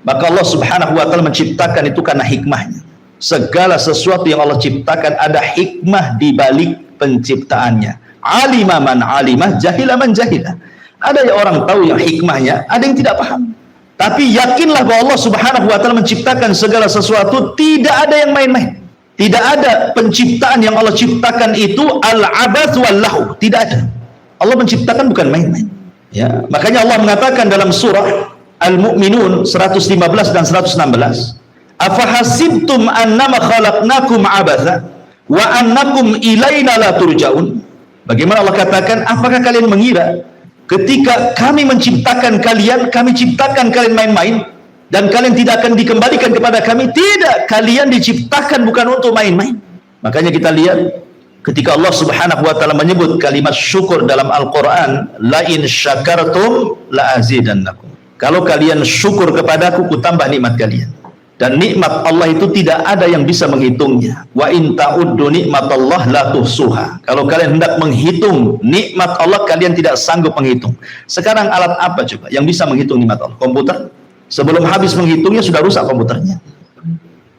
maka Allah Subhanahu wa taala menciptakan itu karena hikmahnya. Segala sesuatu yang Allah ciptakan ada hikmah di balik penciptaannya. Alima man alimah, jahila man jahila. Ada yang orang tahu yang hikmahnya, ada yang tidak paham. Tapi yakinlah bahwa Allah Subhanahu wa taala menciptakan segala sesuatu, tidak ada yang main-main. Tidak ada penciptaan yang Allah ciptakan itu al-abath wal lahu, tidak ada. Allah menciptakan bukan main-main. Ya, makanya Allah mengatakan dalam surah Al-Mu'minun 115 dan 116, "Afahasibtum annama khalaqnakum abatha wa annakum ilaina la turja'un." Bagaimana Allah katakan, apakah kalian mengira ketika kami menciptakan kalian, kami ciptakan kalian main-main dan kalian tidak akan dikembalikan kepada kami? Tidak, kalian diciptakan bukan untuk main-main. Makanya kita lihat ketika Allah Subhanahu wa taala menyebut kalimat syukur dalam Al-Qur'an, la in syakartum la azidannakum. Kalau kalian syukur kepadaku, ku tambah nikmat kalian. Dan nikmat Allah itu tidak ada yang bisa menghitungnya. Wa in ta'uddu nikmatallah la tuhsuha. Kalau kalian hendak menghitung nikmat Allah, kalian tidak sanggup menghitung. Sekarang alat apa coba yang bisa menghitung nikmat Allah? Komputer. Sebelum habis menghitungnya sudah rusak komputernya.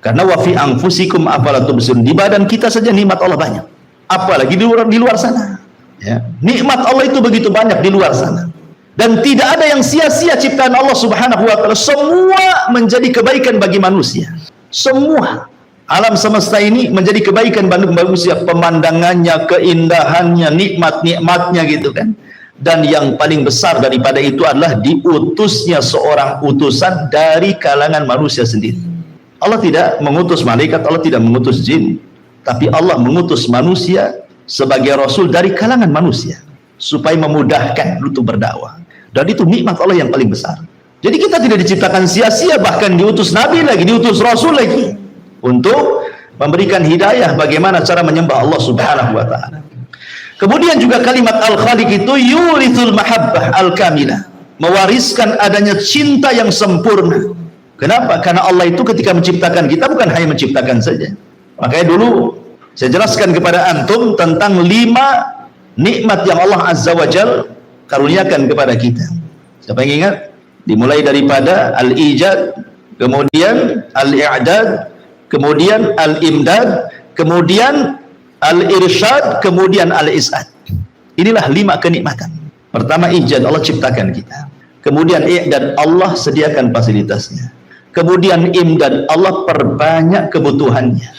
Karena wa fi anfusikum afala tubsirun. Di badan kita saja nikmat Allah banyak. Apalagi di luar sana. Ya. Nikmat Allah itu begitu banyak di luar sana. Dan tidak ada yang sia-sia ciptaan Allah Subhanahu wa taala. Semua menjadi kebaikan bagi manusia. Semua alam semesta ini menjadi kebaikan bagi manusia, pemandangannya, keindahannya, nikmat-nikmatnya gitu kan. Dan yang paling besar daripada itu adalah diutusnya seorang utusan dari kalangan manusia sendiri. Allah tidak mengutus malaikat, Allah tidak mengutus jin, tapi Allah mengutus manusia sebagai rasul dari kalangan manusia supaya memudahkan untuk berdakwah. Dan itu nikmat Allah yang paling besar. Jadi kita tidak diciptakan sia-sia, bahkan diutus nabi lagi, diutus rasul lagi untuk memberikan hidayah bagaimana cara menyembah Allah Subhanahu wa taala. Kemudian juga kalimat Al-Khaliq itu yurithul mahabbah al-kamilah, mewariskan adanya cinta yang sempurna. Kenapa? Karena Allah itu ketika menciptakan kita bukan hanya menciptakan saja. Makanya dulu saya jelaskan kepada antum tentang 5 nikmat yang Allah Azza wa Jalla karuniakan kepada kita. Siapa yang ingat? Dimulai daripada al-ijad, kemudian al-i'dad, kemudian al-imdad, kemudian al-irsyad, kemudian al-is'ad. Inilah 5 kenikmatan. Pertama ijad, Allah ciptakan kita. Kemudian i'dad, Allah sediakan fasilitasnya. Kemudian imdad, Allah perbanyak kebutuhannya.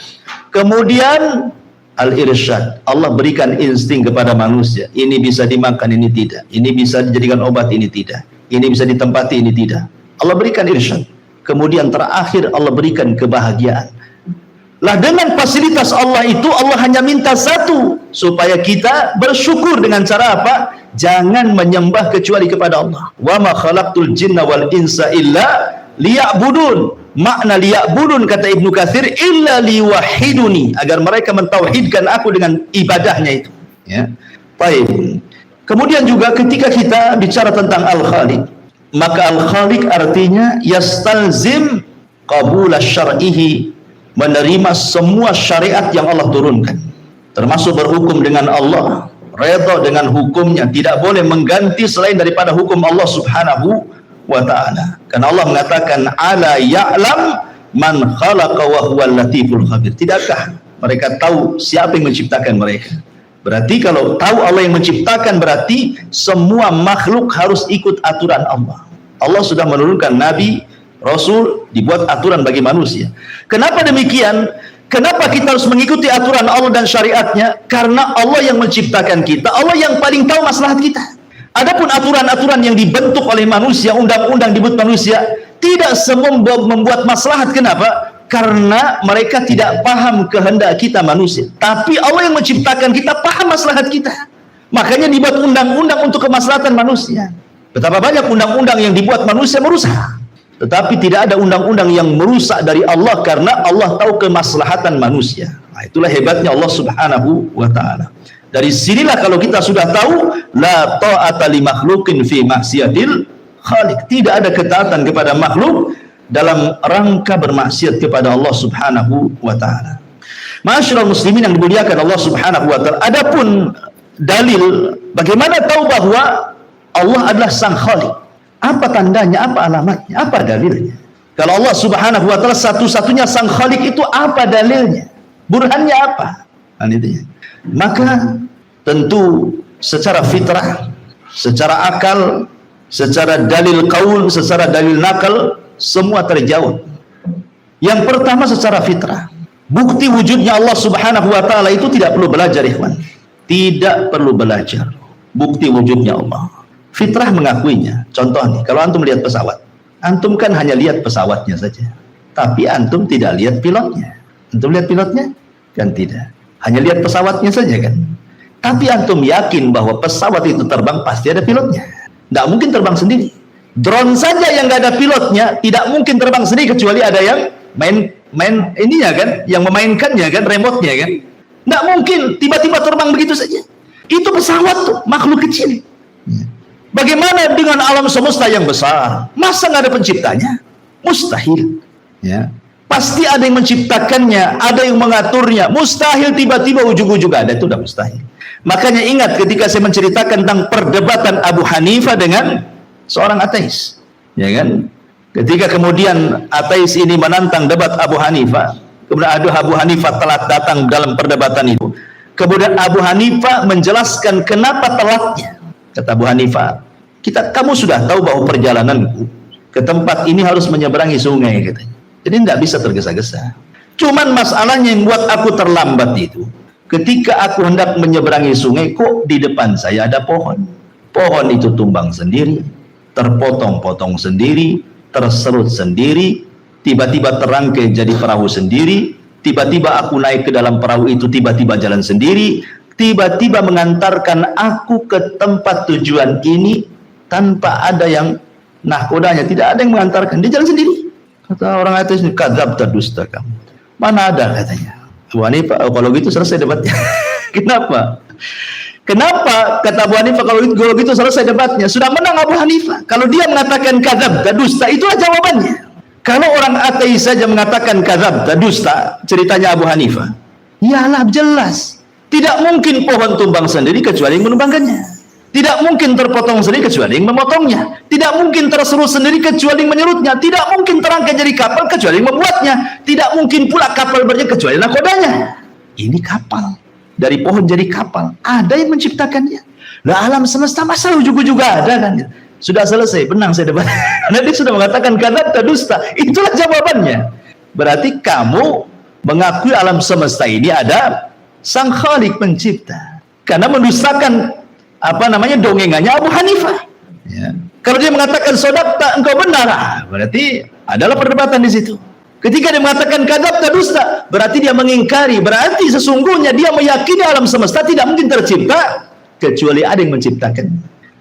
Kemudian al-irsyad, Allah berikan insting kepada manusia. Ini bisa dimakan, ini tidak. Ini bisa dijadikan obat, ini tidak. Ini bisa ditempati, ini tidak. Allah berikan irsyad. Kemudian terakhir Allah berikan kebahagiaan. Lah dengan fasilitas Allah itu, Allah hanya minta satu, supaya kita bersyukur dengan cara apa? Jangan menyembah kecuali kepada Allah. Wa ma khalaqtul jinna wal insa illa liya'budun. makna liya'budun kata Ibnu Katsir illa liwahiduni, agar mereka mentauhidkan aku dengan ibadahnya itu, ya. Baik. Kemudian juga ketika kita bicara tentang Al-Khaliq, maka Al-Khaliq artinya yastalzim qabula syar'ihi, menerima semua syariat yang Allah turunkan, termasuk berhukum dengan Allah, redha dengan hukumnya, tidak boleh mengganti selain daripada hukum Allah Subhanahu wa ta'ala. Karena Allah mengatakan ala ya'lam man khalaqa wa huwal latiful khabir. Tidakkah mereka tahu siapa yang menciptakan mereka? Berarti kalau tahu Allah yang menciptakan, berarti semua makhluk harus ikut aturan Allah. Allah sudah menurunkan nabi, rasul, dibuat aturan bagi manusia. Kenapa demikian? Kenapa kita harus mengikuti aturan Allah dan syariatnya? Karena Allah yang menciptakan kita, Allah yang paling tahu maslahat kita. Adapun aturan-aturan yang dibentuk oleh manusia, undang-undang dibuat manusia, tidak semua membuat maslahat. Kenapa? Karena mereka tidak paham kehendak kita manusia. Tapi Allah yang menciptakan kita paham maslahat kita. Makanya dibuat undang-undang untuk kemaslahatan manusia. Betapa banyak undang-undang yang dibuat manusia merusak. Tetapi tidak ada undang-undang yang merusak dari Allah, karena Allah tahu kemaslahatan manusia. Nah, itulah hebatnya Allah Subhanahu wa ta'ala. Dari sinilah kalau kita sudah tahu la ta'ata li makhluqin fi maksiatil khaliq. Tidak ada ketaatan kepada makhluk dalam rangka bermaksiat kepada Allah Subhanahu wa ta'ala. Ma'asyiral muslimin yang dimuliakan Allah Subhanahu wa ta'ala. Adapun dalil bagaimana tahu bahwa Allah adalah sang khaliq? Apa tandanya, apa alamatnya, apa dalilnya? Kalau Allah Subhanahu wa ta'ala satu-satunya sang khaliq, itu apa dalilnya? Burhannya apa? Nah, itu ya. Maka tentu secara fitrah, secara akal, secara dalil qaul, secara dalil nakal, semua terjawab. Yang pertama secara fitrah, bukti wujudnya Allah Subhanahu wa ta'ala itu tidak perlu belajar, ikhwan. Tidak perlu belajar bukti wujudnya Allah. Fitrah mengakuinya. Contoh nih, kalau antum lihat pesawat, antum kan hanya lihat pesawatnya saja, tapi antum tidak lihat pilotnya. Antum lihat pilotnya? Kan tidak. Hanya lihat pesawatnya saja kan. Tapi antum yakin bahwa pesawat itu terbang pasti ada pilotnya. Tidak mungkin terbang sendiri. Drone saja yang nggak ada pilotnya tidak mungkin terbang sendiri, kecuali ada yang main ininya kan, yang memainkannya kan, remote-nya kan. Tidak mungkin tiba-tiba terbang begitu saja. Itu pesawat tuh, makhluk kecil. Bagaimana dengan alam semesta yang besar? Masa nggak ada penciptanya? Mustahil. Ya. Pasti ada yang menciptakannya, ada yang mengaturnya. Mustahil tiba-tiba ujung-ujung ada, itu udah mustahil. Makanya ingat ketika saya menceritakan tentang perdebatan Abu Hanifah dengan seorang ateis, ya kan? Ketika kemudian ateis ini menantang debat Abu Hanifah, kemudian Abu Hanifah telat datang dalam perdebatan itu. Kemudian Abu Hanifah menjelaskan kenapa telatnya. Kata Abu Hanifah, kamu sudah tahu bahwa perjalananku ke tempat ini harus menyeberangi sungai, katanya. Jadi tidak bisa tergesa-gesa. Cuman masalahnya yang buat aku terlambat itu, ketika aku hendak menyeberangi sungai, kok di depan saya ada pohon. Pohon itu tumbang sendiri, terpotong-potong sendiri, terserut sendiri, tiba-tiba terangkai jadi perahu sendiri, tiba-tiba aku naik ke dalam perahu itu, tiba-tiba jalan sendiri, tiba-tiba mengantarkan aku ke tempat tujuan ini tanpa ada yang nahkodanya, tidak ada yang mengantarkan, dia jalan sendiri. Kata orang ateis ini, kadzabta, dusta kamu. Mana ada, katanya. Abu Hanifah, kalau gitu selesai debatnya. Kenapa? Kenapa? Kata Abu Hanifah, kalau gitu selesai debatnya. Sudah menang Abu Hanifah. Kalau dia mengatakan kadzabta, dusta, itulah jawabannya. Kalau orang ateis saja mengatakan kadzabta, dusta, ceritanya Abu Hanifah, iyalah jelas. Tidak mungkin pohon tumbang sendiri kecuali yang menumbangkannya. Tidak mungkin terpotong sendiri kecuali yang memotongnya. Tidak mungkin terserut sendiri kecuali yang menyerutnya. Tidak mungkin terangkai jadi kapal kecuali yang membuatnya. Tidak mungkin pula kapal berjalan kecuali nakodanya. Ini kapal. Dari pohon jadi kapal. Ada yang menciptakannya. Lah alam semesta masa ujung-ujung juga ada kan? Sudah selesai, benang saya debat. Nanti sudah mengatakan kadzabta, dusta. Itulah jawabannya. Berarti kamu mengakui alam semesta ini ada sang Khalik pencipta. Karena mendustakan dongengannya Abu Hanifah. Ya. Kalau dia mengatakan sodakta, engkau benar, berarti adalah perdebatan di situ. Ketika dia mengatakan kadzabta, dusta, berarti dia mengingkari, berarti sesungguhnya dia meyakini alam semesta tidak mungkin tercipta kecuali ada yang menciptakan.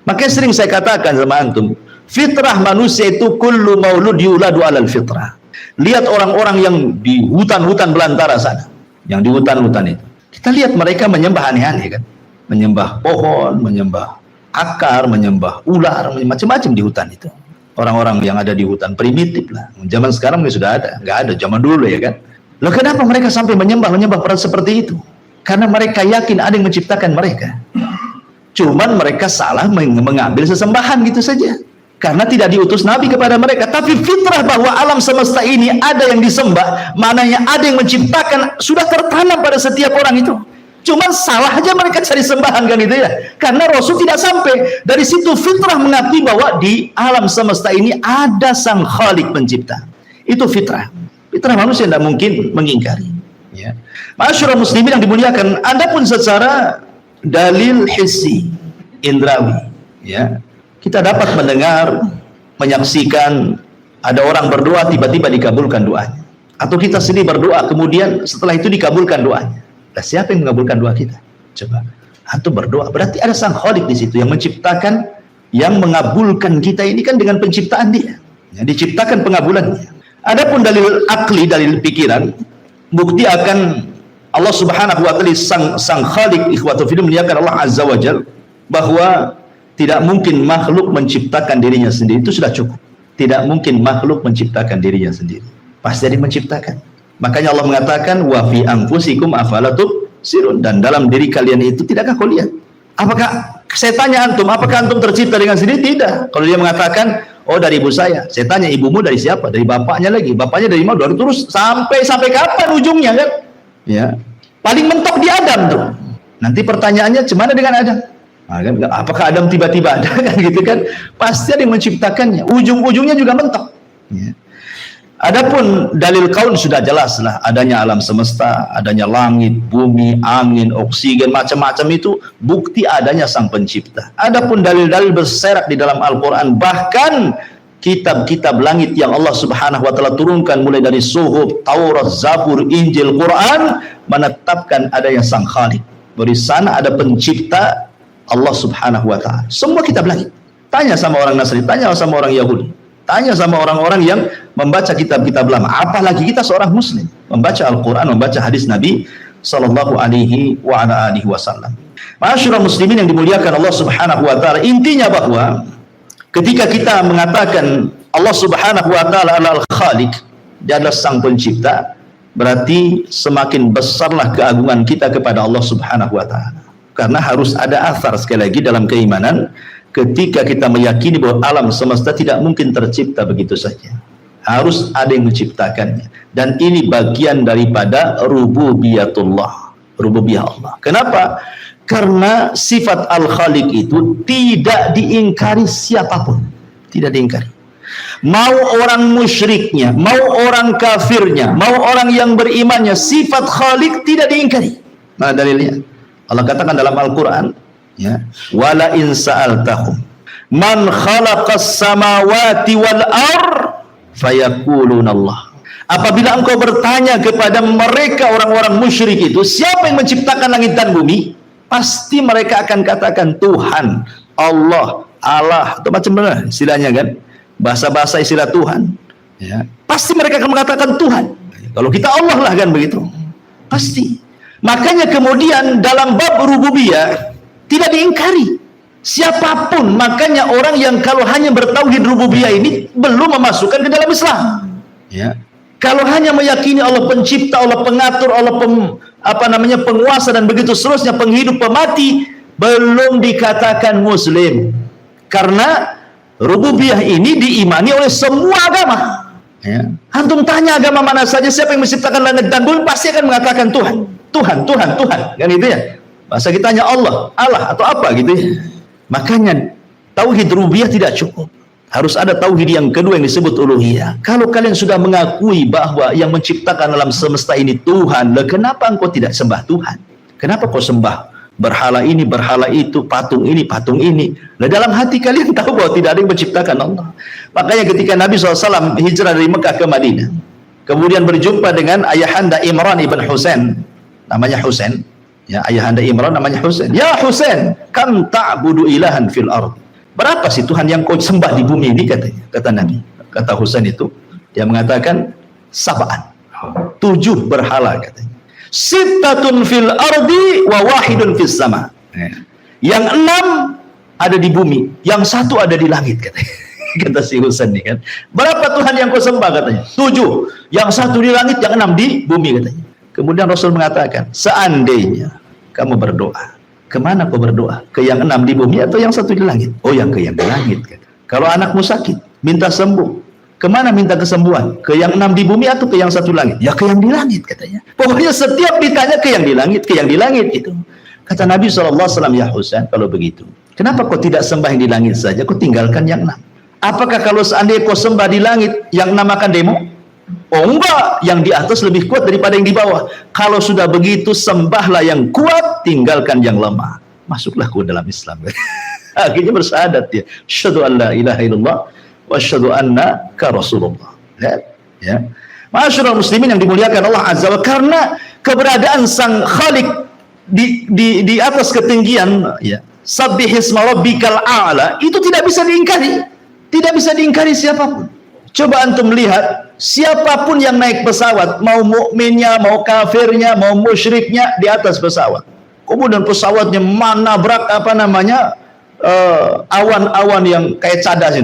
Makanya sering saya katakan sama antum, fitrah manusia itu kullu maulud yuladu alal fitrah. Lihat orang-orang yang di hutan-hutan belantara sana, yang di hutan-hutan itu. Kita lihat mereka menyembah aneh-aneh kan, menyembah pohon, menyembah akar, menyembah ular, macam-macam di hutan itu. Orang-orang yang ada di hutan primitif lah. Zaman sekarang sudah ada, nggak ada zaman dulu ya kan. Loh kenapa mereka sampai menyembah seperti itu? Karena mereka yakin ada yang menciptakan mereka. Cuman mereka salah mengambil sesembahan gitu saja. Karena tidak diutus Nabi kepada mereka. Tapi fitrah bahwa alam semesta ini ada yang disembah, maknanya ada yang menciptakan, sudah tertanam pada setiap orang itu. Cuman salah aja mereka cari sembahan kan gitu ya. Karena Rasul tidak sampai. Dari situ fitrah mengakui bahwa di alam semesta ini ada sang Khalik pencipta. Itu fitrah. Fitrah manusia tidak mungkin mengingkari. Ya. Masyarakat muslimin yang dimuliakan, adapun secara dalil hissi, indrawi, ya, kita dapat mendengar, menyaksikan ada orang berdoa tiba-tiba dikabulkan doanya, atau kita sendiri berdoa kemudian setelah itu dikabulkan doanya. Nah, siapa yang mengabulkan doa kita? Coba, antum berdoa berarti ada sang Khalik di situ yang menciptakan, yang mengabulkan kita ini kan dengan penciptaan dia, ya, diciptakan pengabulannya. Adapun dalil akli, dalil pikiran, bukti akan Allah Subhanahu wa taala sang Khalik, ikhwatu fillah, muliakan Allah Azza wa Jalla, bahwa tidak mungkin makhluk menciptakan dirinya sendiri, itu sudah cukup. Tidak mungkin makhluk menciptakan dirinya sendiri, pasti ada yang menciptakan. Makanya Allah mengatakan wa fi anfusikum afala tubsirun, dan dalam diri kalian itu tidakkah kau lihat? Apakah saya tanya antum, apakah antum tercipta dengan sendiri? Tidak. Kalau dia mengatakan, oh dari ibu saya tanya ibumu dari siapa? Dari bapaknya lagi. Bapaknya dari mana? Dari terus sampai kapan ujungnya kan? Ya, paling mentok di Adam tuh. Nanti pertanyaannya gimana dengan Adam? Nah, kan, apakah Adam tiba-tiba ada kan gitu kan? Pasti ada yang menciptakannya. Ujung-ujungnya juga mentok. Ya. Adapun dalil kaun sudah jelas lah, adanya alam semesta, adanya langit, bumi, angin, oksigen, macam-macam itu bukti adanya sang pencipta. Adapun dalil-dalil berserak di dalam Al-Quran, bahkan kitab-kitab langit yang Allah Subhanahu wa taala turunkan mulai dari Suhuf, Taurat, Zabur, Injil, Quran, menetapkan adanya sang Khalik. Dari sana ada pencipta, Allah Subhanahu wa taala. Semua kitab langit. Tanya sama orang Nasrani, tanya sama orang Yahudi, tanya sama orang-orang yang membaca kitab-kitab lama. Apalagi kita seorang muslim, membaca Al-Quran, membaca hadis Nabi sallallahu alaihi wa ala alihi wasallam. Masyaallah muslimin yang dimuliakan Allah Subhanahu wa taala, intinya bahwa ketika kita mengatakan Allah Subhanahu wa taala adalah Khalik, dia adalah sang pencipta, berarti semakin besarlah keagungan kita kepada Allah Subhanahu wa taala. Karena harus ada athar sekali lagi dalam keimanan ketika kita meyakini bahwa alam semesta tidak mungkin tercipta begitu saja. Harus ada yang menciptakannya. Dan ini bagian daripada rububiyatullah, rububiyah Allah. Kenapa? Karena sifat Al-Khaliq itu tidak diingkari siapapun. Tidak diingkari. Mau orang musyriknya, mau orang kafirnya, mau orang yang berimannya, sifat Khaliq tidak diingkari. Mana dalilnya? Allah katakan dalam Al-Quran, ya, wala in sa'altahum man khalaqas samawati wal ar fayaquluna Allah. Apabila engkau bertanya kepada mereka orang-orang musyrik itu, siapa yang menciptakan langit dan bumi? Pasti mereka akan katakan Tuhan, Allah, atau macam mana istilahnya kan? Bahasa-bahasa istilah Tuhan. Ya. Pasti mereka akan mengatakan Tuhan. Kalau kita Allah lah kan begitu. Pasti. Makanya kemudian dalam bab rububiyah tidak diingkari siapapun. Makanya orang yang kalau hanya bertauhid rububiyah ini belum memasukkan ke dalam Islam. Ya. Kalau hanya meyakini Allah pencipta, Allah pengatur, Allah penguasa dan begitu seterusnya, penghidup, pemati, belum dikatakan muslim. Karena rububiyah ini diimani oleh semua agama. Ya. Antum tanya agama mana saja, siapa yang menciptakan langit dan bumi, pasti akan mengatakan Tuhan. Tuhan, Tuhan, Tuhan, kan gitu ya. Bahasa kita tanya Allah, Allah atau apa gitu ya. Makanya tauhid rububiyah tidak cukup. Harus ada tauhid yang kedua yang disebut uluhiyah. Kalau kalian sudah mengakui bahwa yang menciptakan alam semesta ini Tuhan, lah kenapa engkau tidak sembah Tuhan? Kenapa kau sembah berhala ini, berhala itu, patung ini, patung ini? Nah, dalam hati kalian tahu bahwa tidak ada yang menciptakan Allah. Makanya ketika Nabi SAW hijrah dari Mekah ke Madinah, kemudian berjumpa dengan ayahanda Imran ibn Husain, namanya Husain, ya, ayahanda Imran namanya Husain. Ya Husain, kam ta'budu ilahan fil ard. Berapa sih Tuhan yang kau sembah di bumi ini, katanya, kata Nabi. Kata Husain itu, dia mengatakan sab'an. 7 berhala katanya. Sittatun fil ardi wa wahidun fis sama. Yang 6 ada di bumi, yang 1 ada di langit katanya. Kata si Husain nih kan. Berapa Tuhan yang kau sembah katanya? 7. Yang 1 di langit, yang 6 di bumi katanya. Kemudian Rasul mengatakan, seandainya kamu berdoa, kemana kau berdoa? Ke yang 6 di bumi atau yang 1 di langit? Oh, yang ke yang di langit. Kalau anakmu sakit, minta sembuh, kemana minta kesembuhan? Ke yang 6 di bumi atau ke yang 1 langit? Ya ke yang di langit katanya. Pokoknya setiap ditanya ke yang di langit, ke yang di langit itu. Kata Nabi SAW, ya Husain, kalau begitu, kenapa kau tidak sembah yang di langit saja? Kau tinggalkan yang 6. Apakah kalau seandainya kau sembah di langit, yang 6 akan demo? Oh enggak, yang di atas lebih kuat daripada yang di bawah. Kalau sudah begitu, sembahlah yang kuat, tinggalkan yang lemah. Masuklah ke dalam Islam. Akhirnya bersyahadat dia. Asyhadu an la ilaha illallah wa asyhadu annaka Rasulullah. Ya. Ma'asyiral muslimin yang dimuliakan Allah Azza wa, karena keberadaan Sang Khalik di atas ketinggian, ya. Sabbihisma rabbikal a'la, itu tidak bisa diingkari. Tidak bisa diingkari siapapun. Coba antum lihat, siapapun yang naik pesawat, mau mukminnya, mau kafirnya, mau musyriknya, di atas pesawat. Kemudian pesawatnya menabrak awan-awan yang kayak cadas.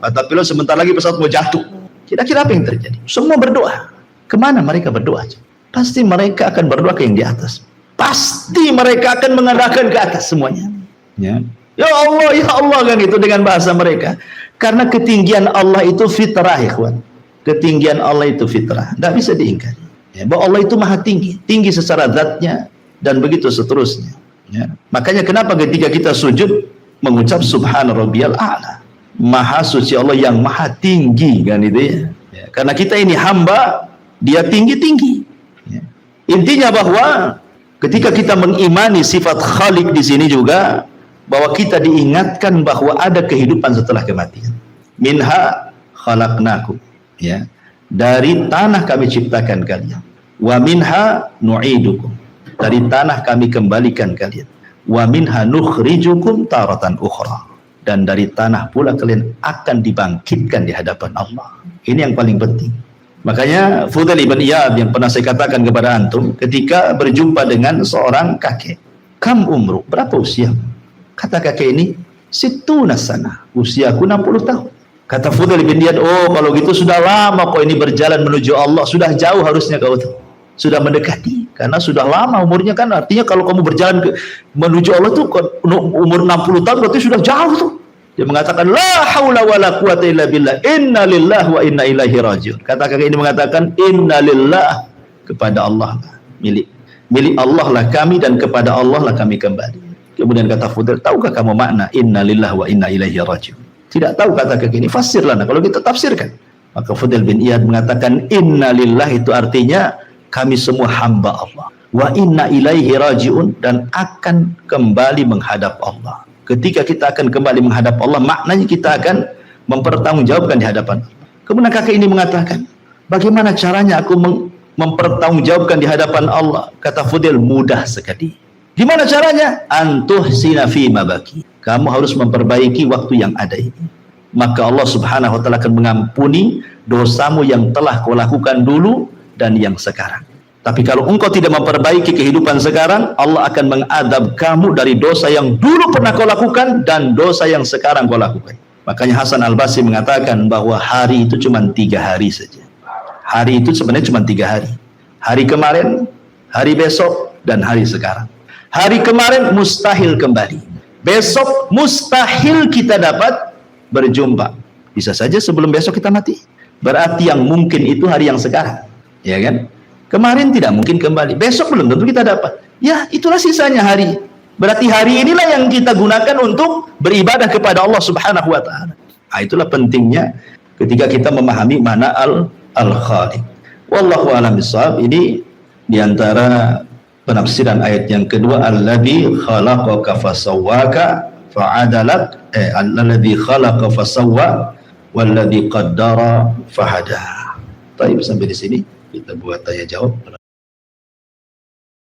Kata pilot, sebentar lagi pesawat mau jatuh. Kira-kira apa yang terjadi? Semua berdoa. Kemana mereka berdoa? Pasti mereka akan berdoa ke yang di atas. Pasti mereka akan mengadakan ke atas semuanya. Ya Allah kan itu dengan bahasa mereka. Karena ketinggian Allah itu fitrah, ikhwan. Ketinggian Allah itu fitrah, tidak bisa diingkari. Ya, bahwa Allah itu maha tinggi, tinggi secara zatnya dan begitu seterusnya. Ya. Makanya kenapa ketika kita sujud mengucap Subhana Rabbiyal A'la, maha suci Allah yang maha tinggi kan itu ya. Ya. Karena kita ini hamba, dia tinggi-tinggi. Ya. Intinya bahwa ketika kita mengimani sifat Khalik di sini juga, bahwa kita diingatkan bahwa ada kehidupan setelah kematian. Minha khalaqnakum, ya. Dari tanah kami ciptakan kalian. Wa minha nu'idukum. Dari tanah kami kembalikan kalian. Wa minha nukhrijukum taratan ukhra. Dan dari tanah pula kalian akan dibangkitkan di hadapan Allah. Ini yang paling penting. Makanya Fudail ibn Iyad yang pernah saya katakan kepada antum ketika berjumpa dengan seorang kakek. Kam umru, berapa usiamu? Kata kakek ini, situna sana, usiaku 60 tahun. Kata Fudail bin Iyad, oh kalau gitu sudah lama kau ini berjalan menuju Allah, sudah jauh harusnya kau tuh, sudah mendekati, karena sudah lama umurnya kan, artinya kalau kamu berjalan menuju Allah tuh umur 60 tahun berarti sudah jauh tuh. Dia mengatakan, la haula wa la quwata illa billah, inna lillahi wa inna ilaihi rajiun. Kata kakek ini mengatakan, inna lillah, kepada Allah lah, milik Allah lah kami dan kepada Allah lah kami kembali. Kemudian kata Fudail, tahukah kamu makna inna lillahi wa inna ilaihi rajiun? Tidak tahu kata kakek ini, fasirlah. Nah, kalau kita tafsirkan, maka Fudail bin Iyad mengatakan inna lillahi itu artinya kami semua hamba Allah. Wa inna ilaihi rajiun, dan akan kembali menghadap Allah. Ketika kita akan kembali menghadap Allah, maknanya kita akan mempertanggungjawabkan di hadapan Allah. Kemudian kakek ini mengatakan, bagaimana caranya aku mempertanggungjawabkan di hadapan Allah? Kata Fudail, mudah sekali. Gimana caranya? Antuhsina fi mabaki. Kamu harus memperbaiki waktu yang ada ini. Maka Allah Subhanahu wa taala akan mengampuni dosamu yang telah kau lakukan dulu dan yang sekarang. Tapi kalau engkau tidak memperbaiki kehidupan sekarang, Allah akan mengadab kamu dari dosa yang dulu pernah kau lakukan dan dosa yang sekarang kau lakukan. Makanya Hasan Al-Basri mengatakan bahwa hari itu cuma 3 hari saja. Hari itu sebenarnya cuma 3 hari. Hari kemarin, hari besok, dan hari sekarang. Hari kemarin mustahil kembali. Besok mustahil kita dapat berjumpa. Bisa saja sebelum besok kita mati. Berarti yang mungkin itu hari yang sekarang. Ya kan? Kemarin tidak mungkin kembali. Besok belum tentu kita dapat. Ya, itulah sisanya hari. Berarti hari inilah yang kita gunakan untuk beribadah kepada Allah Subhanahu wa taala. Nah, itulah pentingnya ketika kita memahami makna al-Khaliq. Wallahu a'lam bishawab. Ini diantara penafsiran ayat yang kedua, alladzi khalaqaka fasawwaka fa'adalak, alladzi khalaqa fasawwa walladzi qaddara fahada. Baik, sampai di sini kita buat tanya jawab.